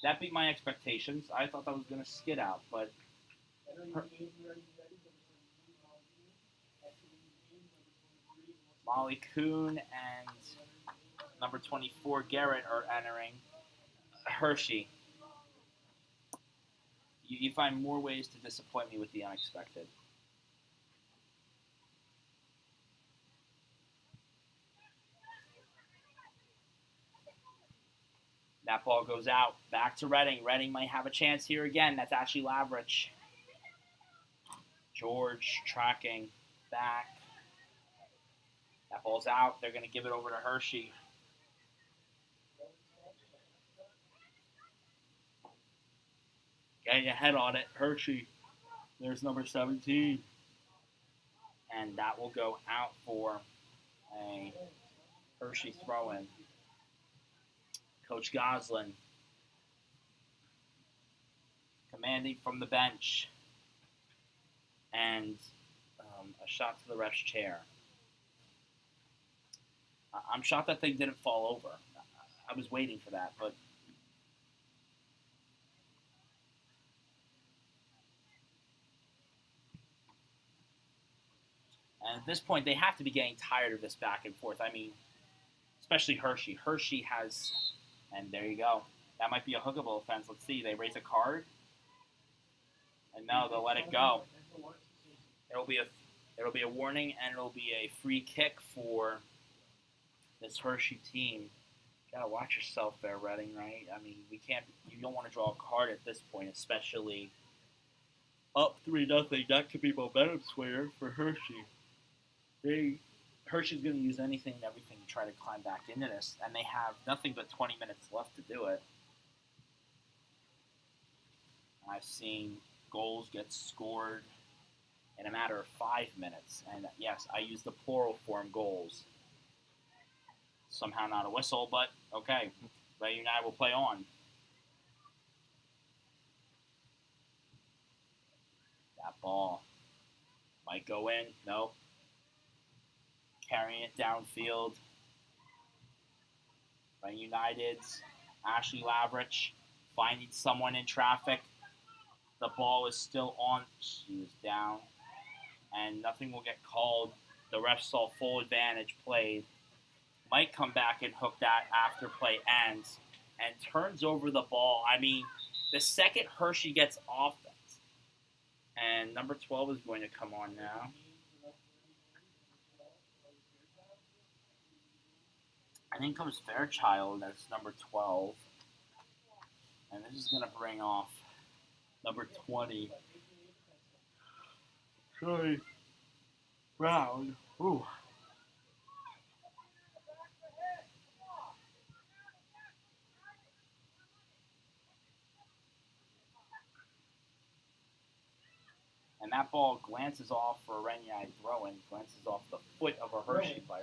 That beat my expectations. I thought that was going to skid out, but Molly Kuhn and number 24, Garrett, are entering Hershey. You find more ways to disappoint me with the unexpected. That ball goes out. Back to Reading. Reading might have a chance here again. That's Ashley Lavrich. George tracking back. That ball's out. They're going to give it over to Hershey. Getting ahead on it. Hershey. There's number 17. And that will go out for a Hershey throw-in. Coach Goslin commanding from the bench. And a shot to the ref's chair. I'm shocked that thing didn't fall over. I was waiting for that, but and at this point, they have to be getting tired of this back and forth. I mean, especially Hershey. Hershey has, and there you go. That might be a hookable offense. Let's see. They raise a card, and no, they'll let it go. It'll be a warning, and it'll be a free kick for this Hershey team. Gotta watch yourself there, Reading, right? I mean, you don't want to draw a card at this point, especially up 3-0. That could be momentum swinger for Hershey. Hershey's going to use anything and everything to try to climb back into this, and they have nothing but 20 minutes left to do it. I've seen goals get scored in a matter of 5 minutes, and yes, I use the plural form goals. Somehow not a whistle, but okay. Reading United will play on. That ball might go in. Nope. Carrying it downfield. Reading United's Ashley Lavrich finding someone in traffic. The ball is still on. She was down. And nothing will get called. The ref saw full advantage played. Might come back and hook that after play ends and turns over the ball. I mean, the second Hershey gets offense, and number 12 is going to come on now. I think comes Fairchild as number 12, and this is going to bring off number 20. Sorry, Brown. Ooh. And that ball glances off for a Reading throw-in, glances off the foot of a Hershey player.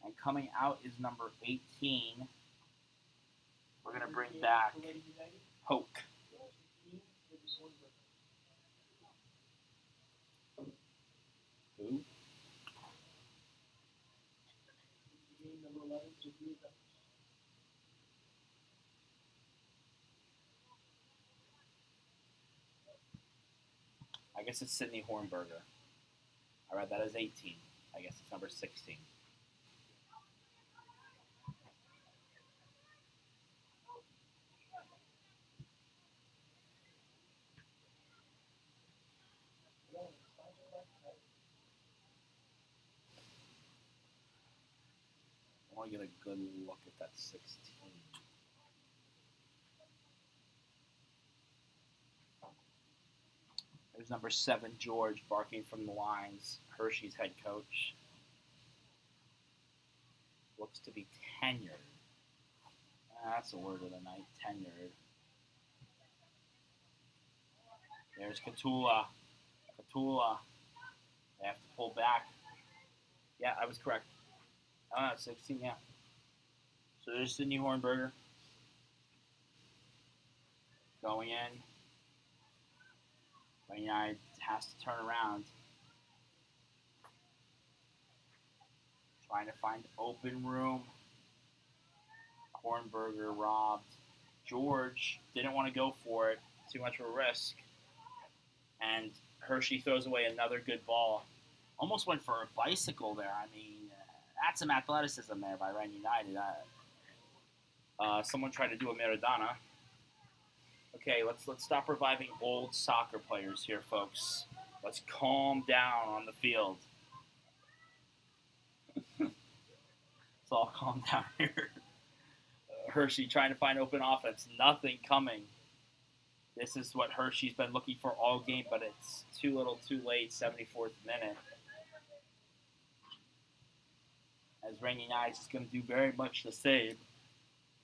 And coming out is number 18, We're going to bring back Hoke. Who? I guess it's Sydney Hornberger. I read that as 18. I guess it's number 16. I want to get a good look at that 16. There's number 7, George, barking from the lines. Hershey's head coach. Looks to be tenured. That's the word of the night, tenured. There's Catula. They have to pull back. Yeah, I was correct. 16, yeah. So there's Sydney Hornberger going in. United has to turn around. Trying to find open room. Hornberger robbed. George didn't want to go for it. Too much of a risk. And Hershey throws away another good ball. Almost went for a bicycle there. I mean, that's some athleticism there by Ren United. Someone tried to do a Maradona. Okay, let's stop reviving old soccer players here, folks. Let's calm down on the field. Let's all calm down here. Hershey trying to find open offense. Nothing coming. This is what Hershey's been looking for all game, but it's too little too late, 74th minute. As Ren United is going to do very much the same.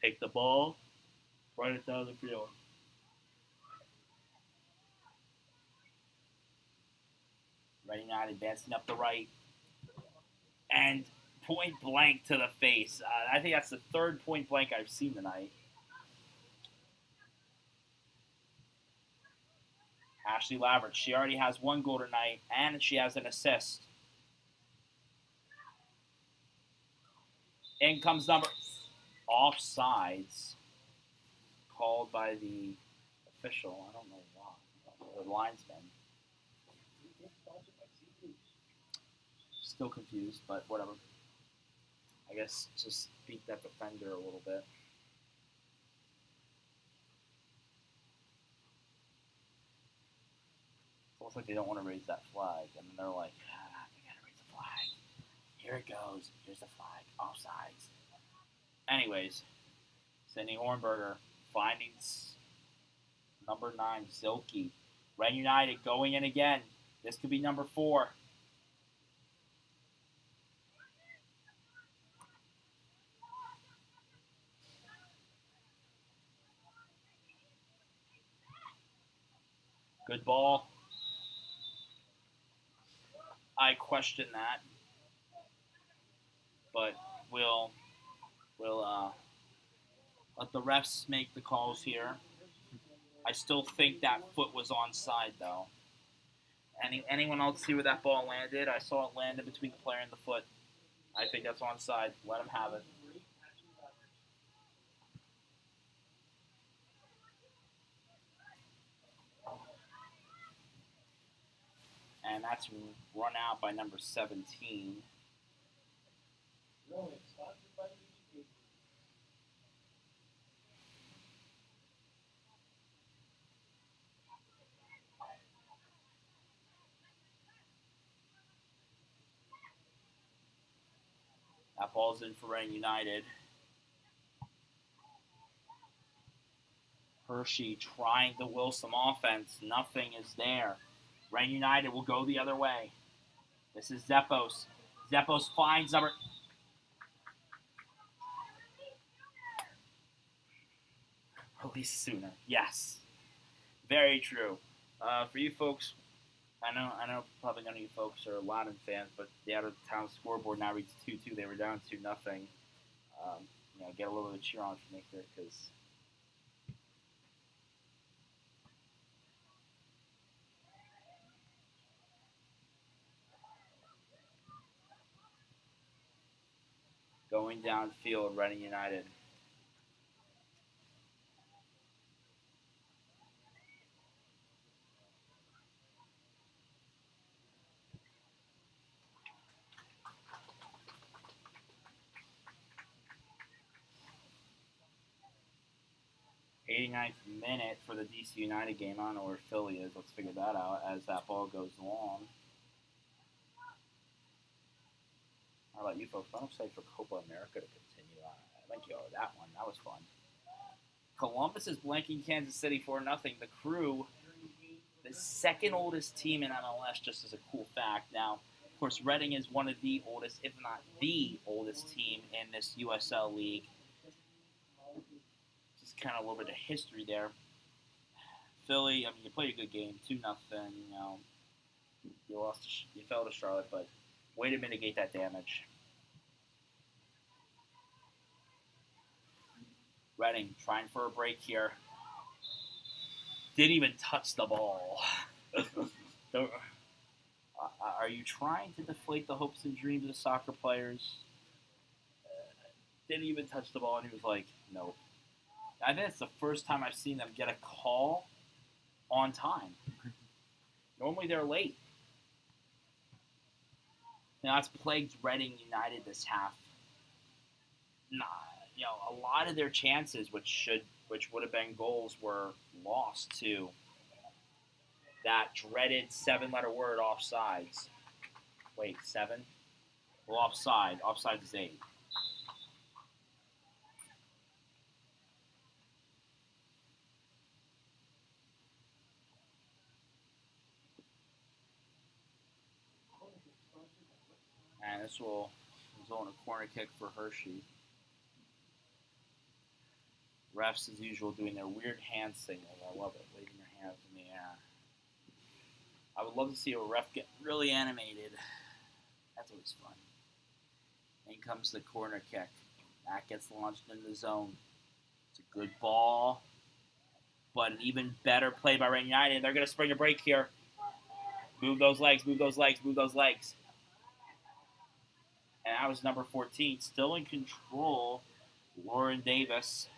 Take the ball, run it down the field. Ren United advancing up the right. And point blank to the face. I think that's the third point blank I've seen tonight. Ashley Lavert, she already has 1 goal tonight, and she has an assist. In comes number... Offsides. Called by the official. I don't know why. The linesman. Still confused, but whatever. I guess just beat that defender a little bit. It's almost like they don't want to raise that flag, and then they're like, we gotta raise the flag. Here it goes. Here's the flag. Offsides. Anyways, Sydney Hornberger finding number 9, Zilke. Ren United going in again. This could be number 4. Good ball. I question that, but we'll let the refs make the calls here. I still think that foot was onside, though. Anyone else see where that ball landed? I saw it land in between the player and the foot. I think that's onside. Let him have it. And that's run out by number 17. That ball's in for Ren United. Hershey trying to will some offense. Nothing is there. Ren United will go the other way. This is Zeppos. Zeppos finds number... Release sooner. Yes. Very true. For you folks, I know probably none of you folks are Loudon fans, but the out-of-town scoreboard now reads 2-2. They were down 2-0. Get a little bit of cheer on for me here, because Going downfield, Reading United. '89th minute for the DC United game. I don't know where Philly is. Let's figure that out as that ball goes long. How about you folks? I'm excited for Copa America to continue. I think you over that one. That was fun. Columbus is blanking Kansas City 4-0. The Crew, the second oldest team in MLS, just as a cool fact. Now, of course, Reading is one of the oldest, if not the oldest team in this USL league. Just kind of a little bit of history there. Philly, I mean, you played a good game, 2-0. You know, you fell to Charlotte, but way to mitigate that damage. Reading trying for a break here. Didn't even touch the ball. Are you trying to deflate the hopes and dreams of soccer players? Didn't even touch the ball, and he was like, nope. I think it's the first time I've seen them get a call on time. Normally they're late. You know, that's plagued Reading United this half. You know, a lot of their chances, which would have been goals, were lost to that dreaded 7-letter word, offsides. Wait, 7? Well, offside. Offside is 8. And this will result in a corner kick for Hershey. Refs, as usual, doing their weird hand signal. I love it, waving their hands in the air. I would love to see a ref get really animated. That's always fun. In comes the corner kick. That gets launched into the zone. It's a good ball, but an even better play by Reading United. They're going to spring a break here. Move those legs, move those legs, move those legs. And that was number 14, still in control, Lauren Davis.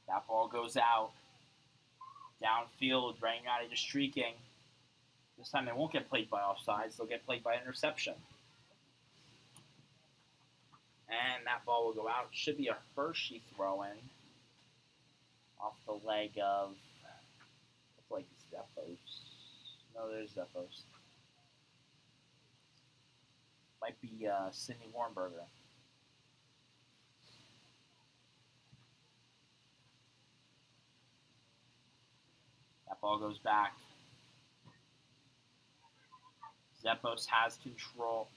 That ball goes out. Downfield, Reading United is streaking. This time they won't get played by offsides, they'll get played by interception. And that ball will go out. Should be a Hershey throw-in off the leg of, looks like Zephos. No, there's Zephos. Might be Sidney Warnberger. That ball goes back. Zephos has control.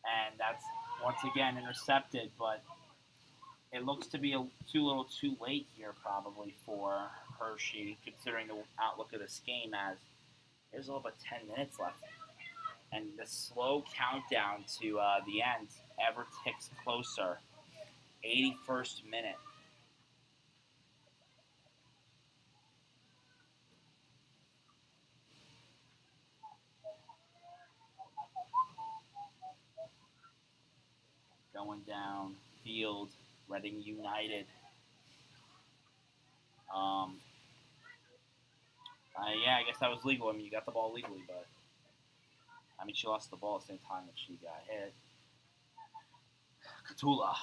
And that's once again intercepted, but it looks to be too little too late here probably for Hershey, considering the outlook of this game, as there's a little bit 10 minutes left. And the slow countdown to the end ever ticks closer. 81st minute. Going down field, Reading United. Yeah, I guess that was legal. I mean, you got the ball legally, but I mean, she lost the ball at the same time that she got hit. Katula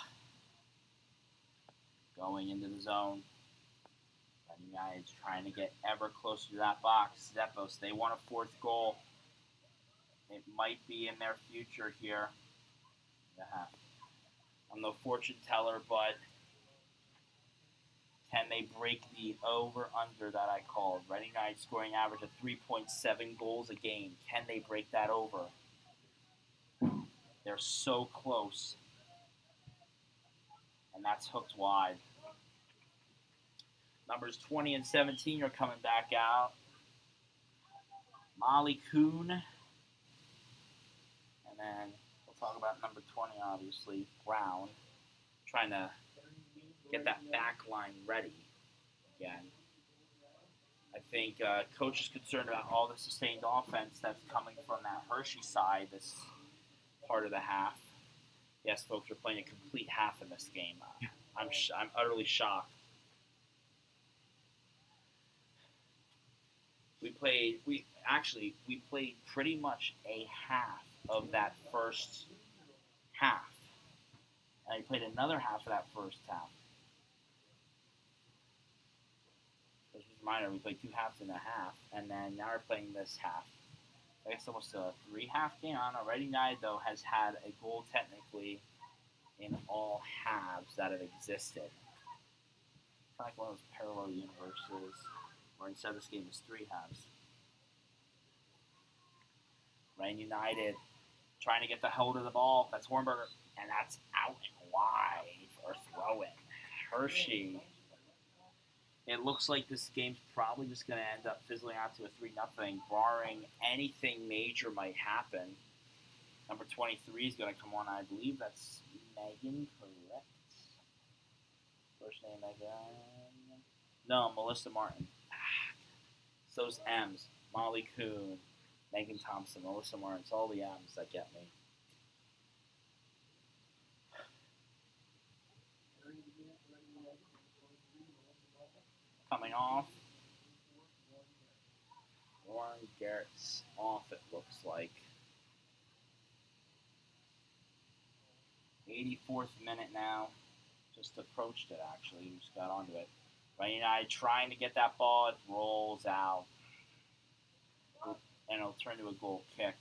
going into the zone. Reading United's trying to get ever closer to that box. Zephos, they want a 4th goal. It might be in their future here. Yeah. I'm no fortune teller, but can they break the over-under that I called? Reading United scoring average of 3.7 goals a game. Can they break that over? They're so close. And that's hooked wide. Numbers 20 and 17 are coming back out. Molly Kuhn. And then we'll talk about number 20, obviously, Brown. Trying to get that back line ready again. I think coach is concerned about all the sustained offense that's coming from that Hershey side this part of the half. Yes, folks, we're playing a complete half in this game. I'm utterly shocked. We played pretty much a half of that first half. And we played another half of that first half. Just a reminder, we played 2 halves and a half, and then now we're playing this half. I guess almost a 3-half game on. Already United, though, has had a goal technically in all halves that have existed. It's like one of those parallel universes where instead this game is 3 halves. Reading United trying to get the hold of the ball. That's Hornberger, and that's out and wide for throw-in. Hershey. It looks like this game's probably just going to end up fizzling out to a 3-0, barring anything major might happen. Number 23 is going to come on. I believe that's Megan, correct? First name Megan. No, Melissa Martin. It's those M's. Molly Kuhn, Megan Thompson, Melissa Martin. It's all the M's that get me. Coming off. Warren Garrett's off, it looks like. 84th minute now. Just approached it, actually. Just got onto it. Right United trying to get that ball. It rolls out. And it'll turn to a goal kick.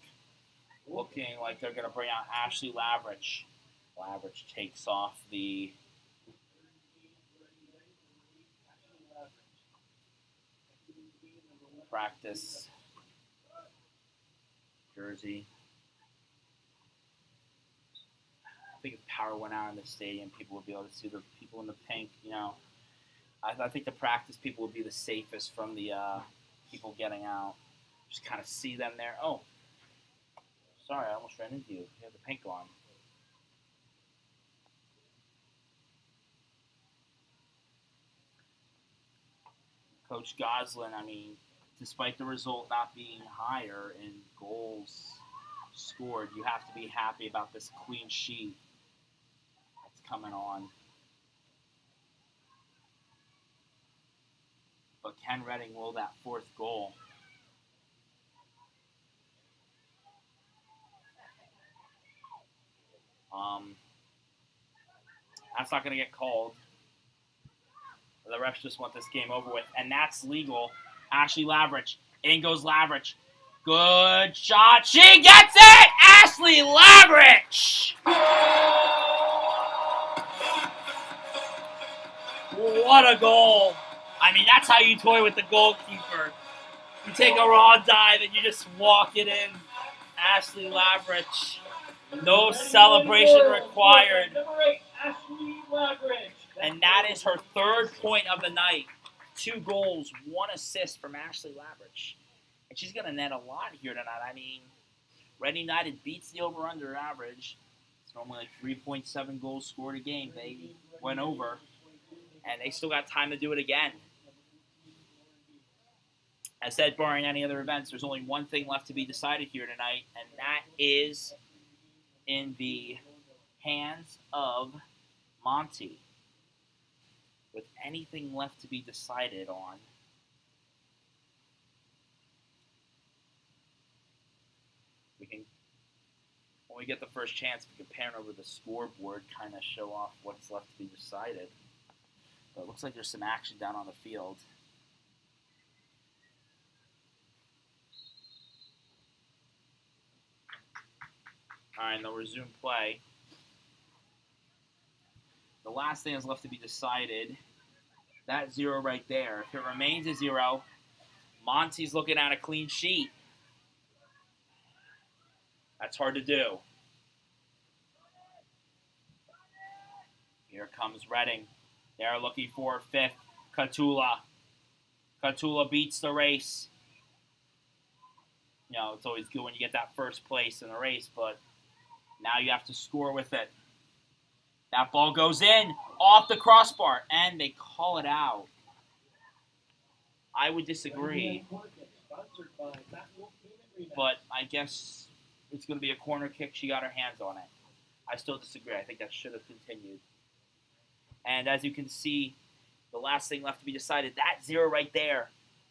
Looking like they're going to bring out Ashley Lavridge. Lavridge takes off the practice jersey. I think if power went out in the stadium, people would be able to see the people in the pink. You know, I think the practice people would be the safest from the people getting out. Just kind of see them there. Oh, sorry, I almost ran into you. You have the pink on. Coach Goslin, I mean, despite the result not being higher in goals scored, you have to be happy about this clean sheet that's coming on. But can Reading will that 4th goal? That's not going to get called. The refs just want this game over with, and that's legal. Ashley Lavridge. In goes Lavridge. Good shot. She gets it! Ashley Lavridge! What a goal. I mean, that's how you toy with the goalkeeper. You take a raw dive and you just walk it in. Ashley Lavridge. No celebration required. And that is her 3rd point of the night. 2 goals, 1 assist from Ashley Lavridge. And she's going to net a lot here tonight. I mean, Reading United beats the over-under average. It's normally like 3.7 goals scored a game. They went over, and they still got time to do it again. As said, barring any other events, there's only one thing left to be decided here tonight, and that is in the hands of Monty. With anything left to be decided on, we can, when we get the first chance, we can pan over the scoreboard, kind of show off what's left to be decided. But it looks like there's some action down on the field. All right, they'll resume play. The last thing that's left to be decided, that 0 right there. If it remains a 0, Monty's looking at a clean sheet. That's hard to do. Here comes Reading. They're looking for 5th. Katula. Katula beats the race. You know, it's always good when you get that first place in the race, but now you have to score with it. That ball goes in, off the crossbar, and they call it out. I would disagree, Sponsored by Matt Wolf Payment Rematch. but I guess it's going to be a corner kick. She got her hands on it. I still disagree. I think that should have continued. And as you can see, the last thing left to be decided, that 0 right there,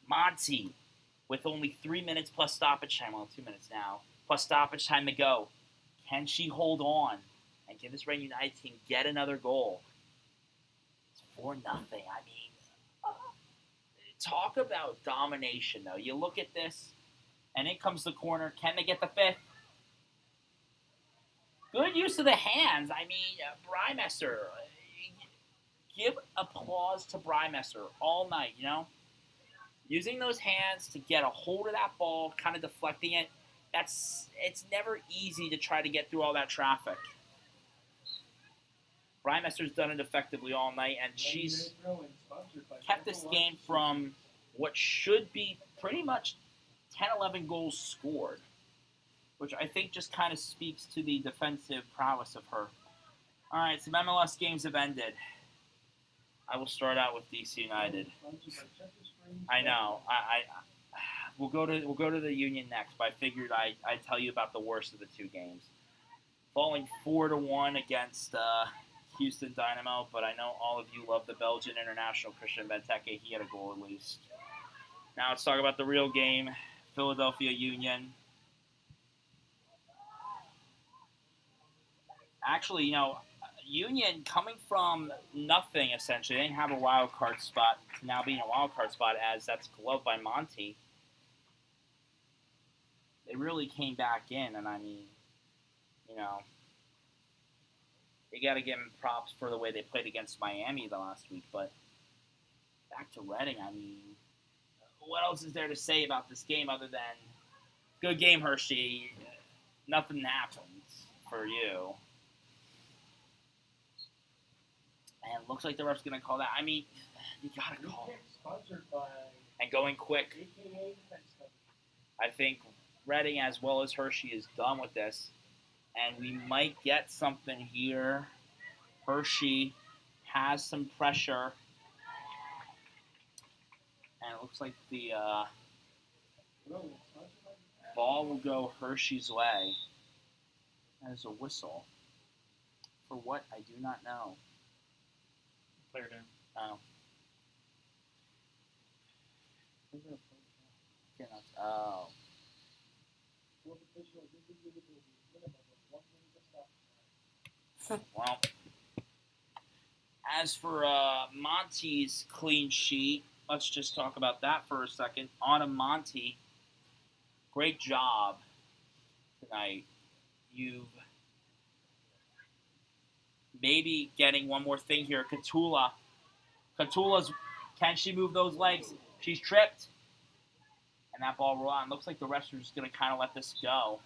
Monty, with only 3 minutes plus stoppage time, well, 2 minutes now, plus stoppage time to go. Can she hold on and can this Reading United team get another goal? It's 4-0. I mean, talk about domination, though. You look at this, and in comes the corner. Can they get the fifth? Good use of the hands. I mean, Brymesser. Give applause to Brymesser all night, you know? Using those hands to get a hold of that ball, kind of deflecting it. It's never easy to try to get through all that traffic. Brymesser's done it effectively all night, and she's kept this game from what should be pretty much 10, 11 goals scored, which I think just kind of speaks to the defensive prowess of her. All right, some MLS games have ended. I will start out with DC United. I know. We'll go to the Union next, but I figured I'd tell you about the worst of the two games. Falling 4-1 against Houston Dynamo, but I know all of you love the Belgian international Christian Benteke. He had a goal at least. Now let's talk about the real game, Philadelphia Union. Actually, you know, Union coming from nothing, essentially. They didn't have a wild card spot to now being a wild card spot as that's gloved by Monty. They really came back in, and I mean, you know, you got to give them props for the way they played against Miami the last week. But back to Reading, I mean, what else is there to say about this game other than good game, Hershey? Nothing happens for you. And it looks like the ref's going to call that. I mean, you got to call it. And going quick. I think Reading, as well as Hershey, is done with this. And we might get something here. Hershey has some pressure. And it looks like the ball will go Hershey's way. That is a whistle. For what? I do not know. Player down. Oh. Oh. Well, as for Monty's clean sheet, let's just talk about that for a second. Autumn Monty, great job tonight. You've maybe getting one more thing here. Catula's, can she move those legs? She's tripped. And that ball rolled on. Looks like the refs are just going to kind of let this go.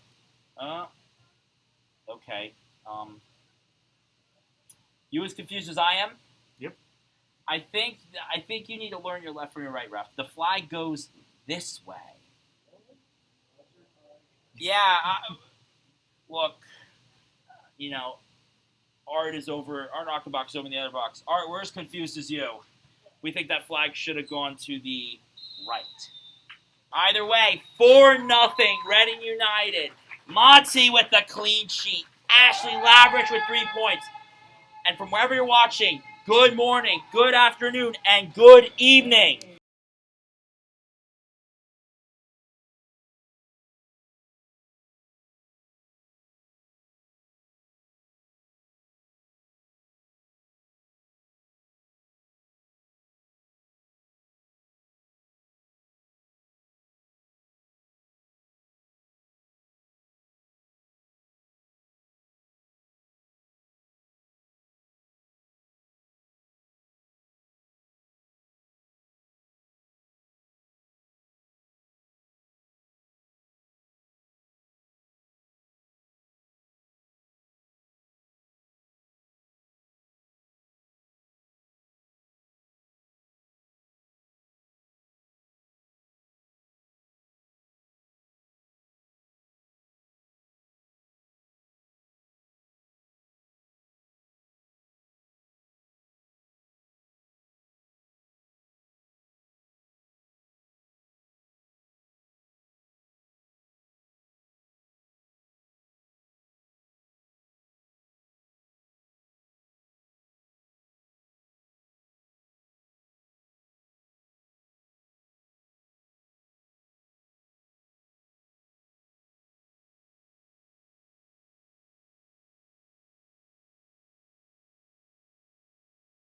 Okay. You as confused as I am? Yep. I think you need to learn your left from your right, ref. The flag goes this way. Yeah. Look, you know, Art Achenbach is over in the other box. Art, we're as confused as you. We think that flag should have gone to the right. Either way, 4-0, Reading United. Monty with the clean sheet. Ashley Laverick with 3 points. And from wherever you're watching, good morning, good afternoon, and good evening.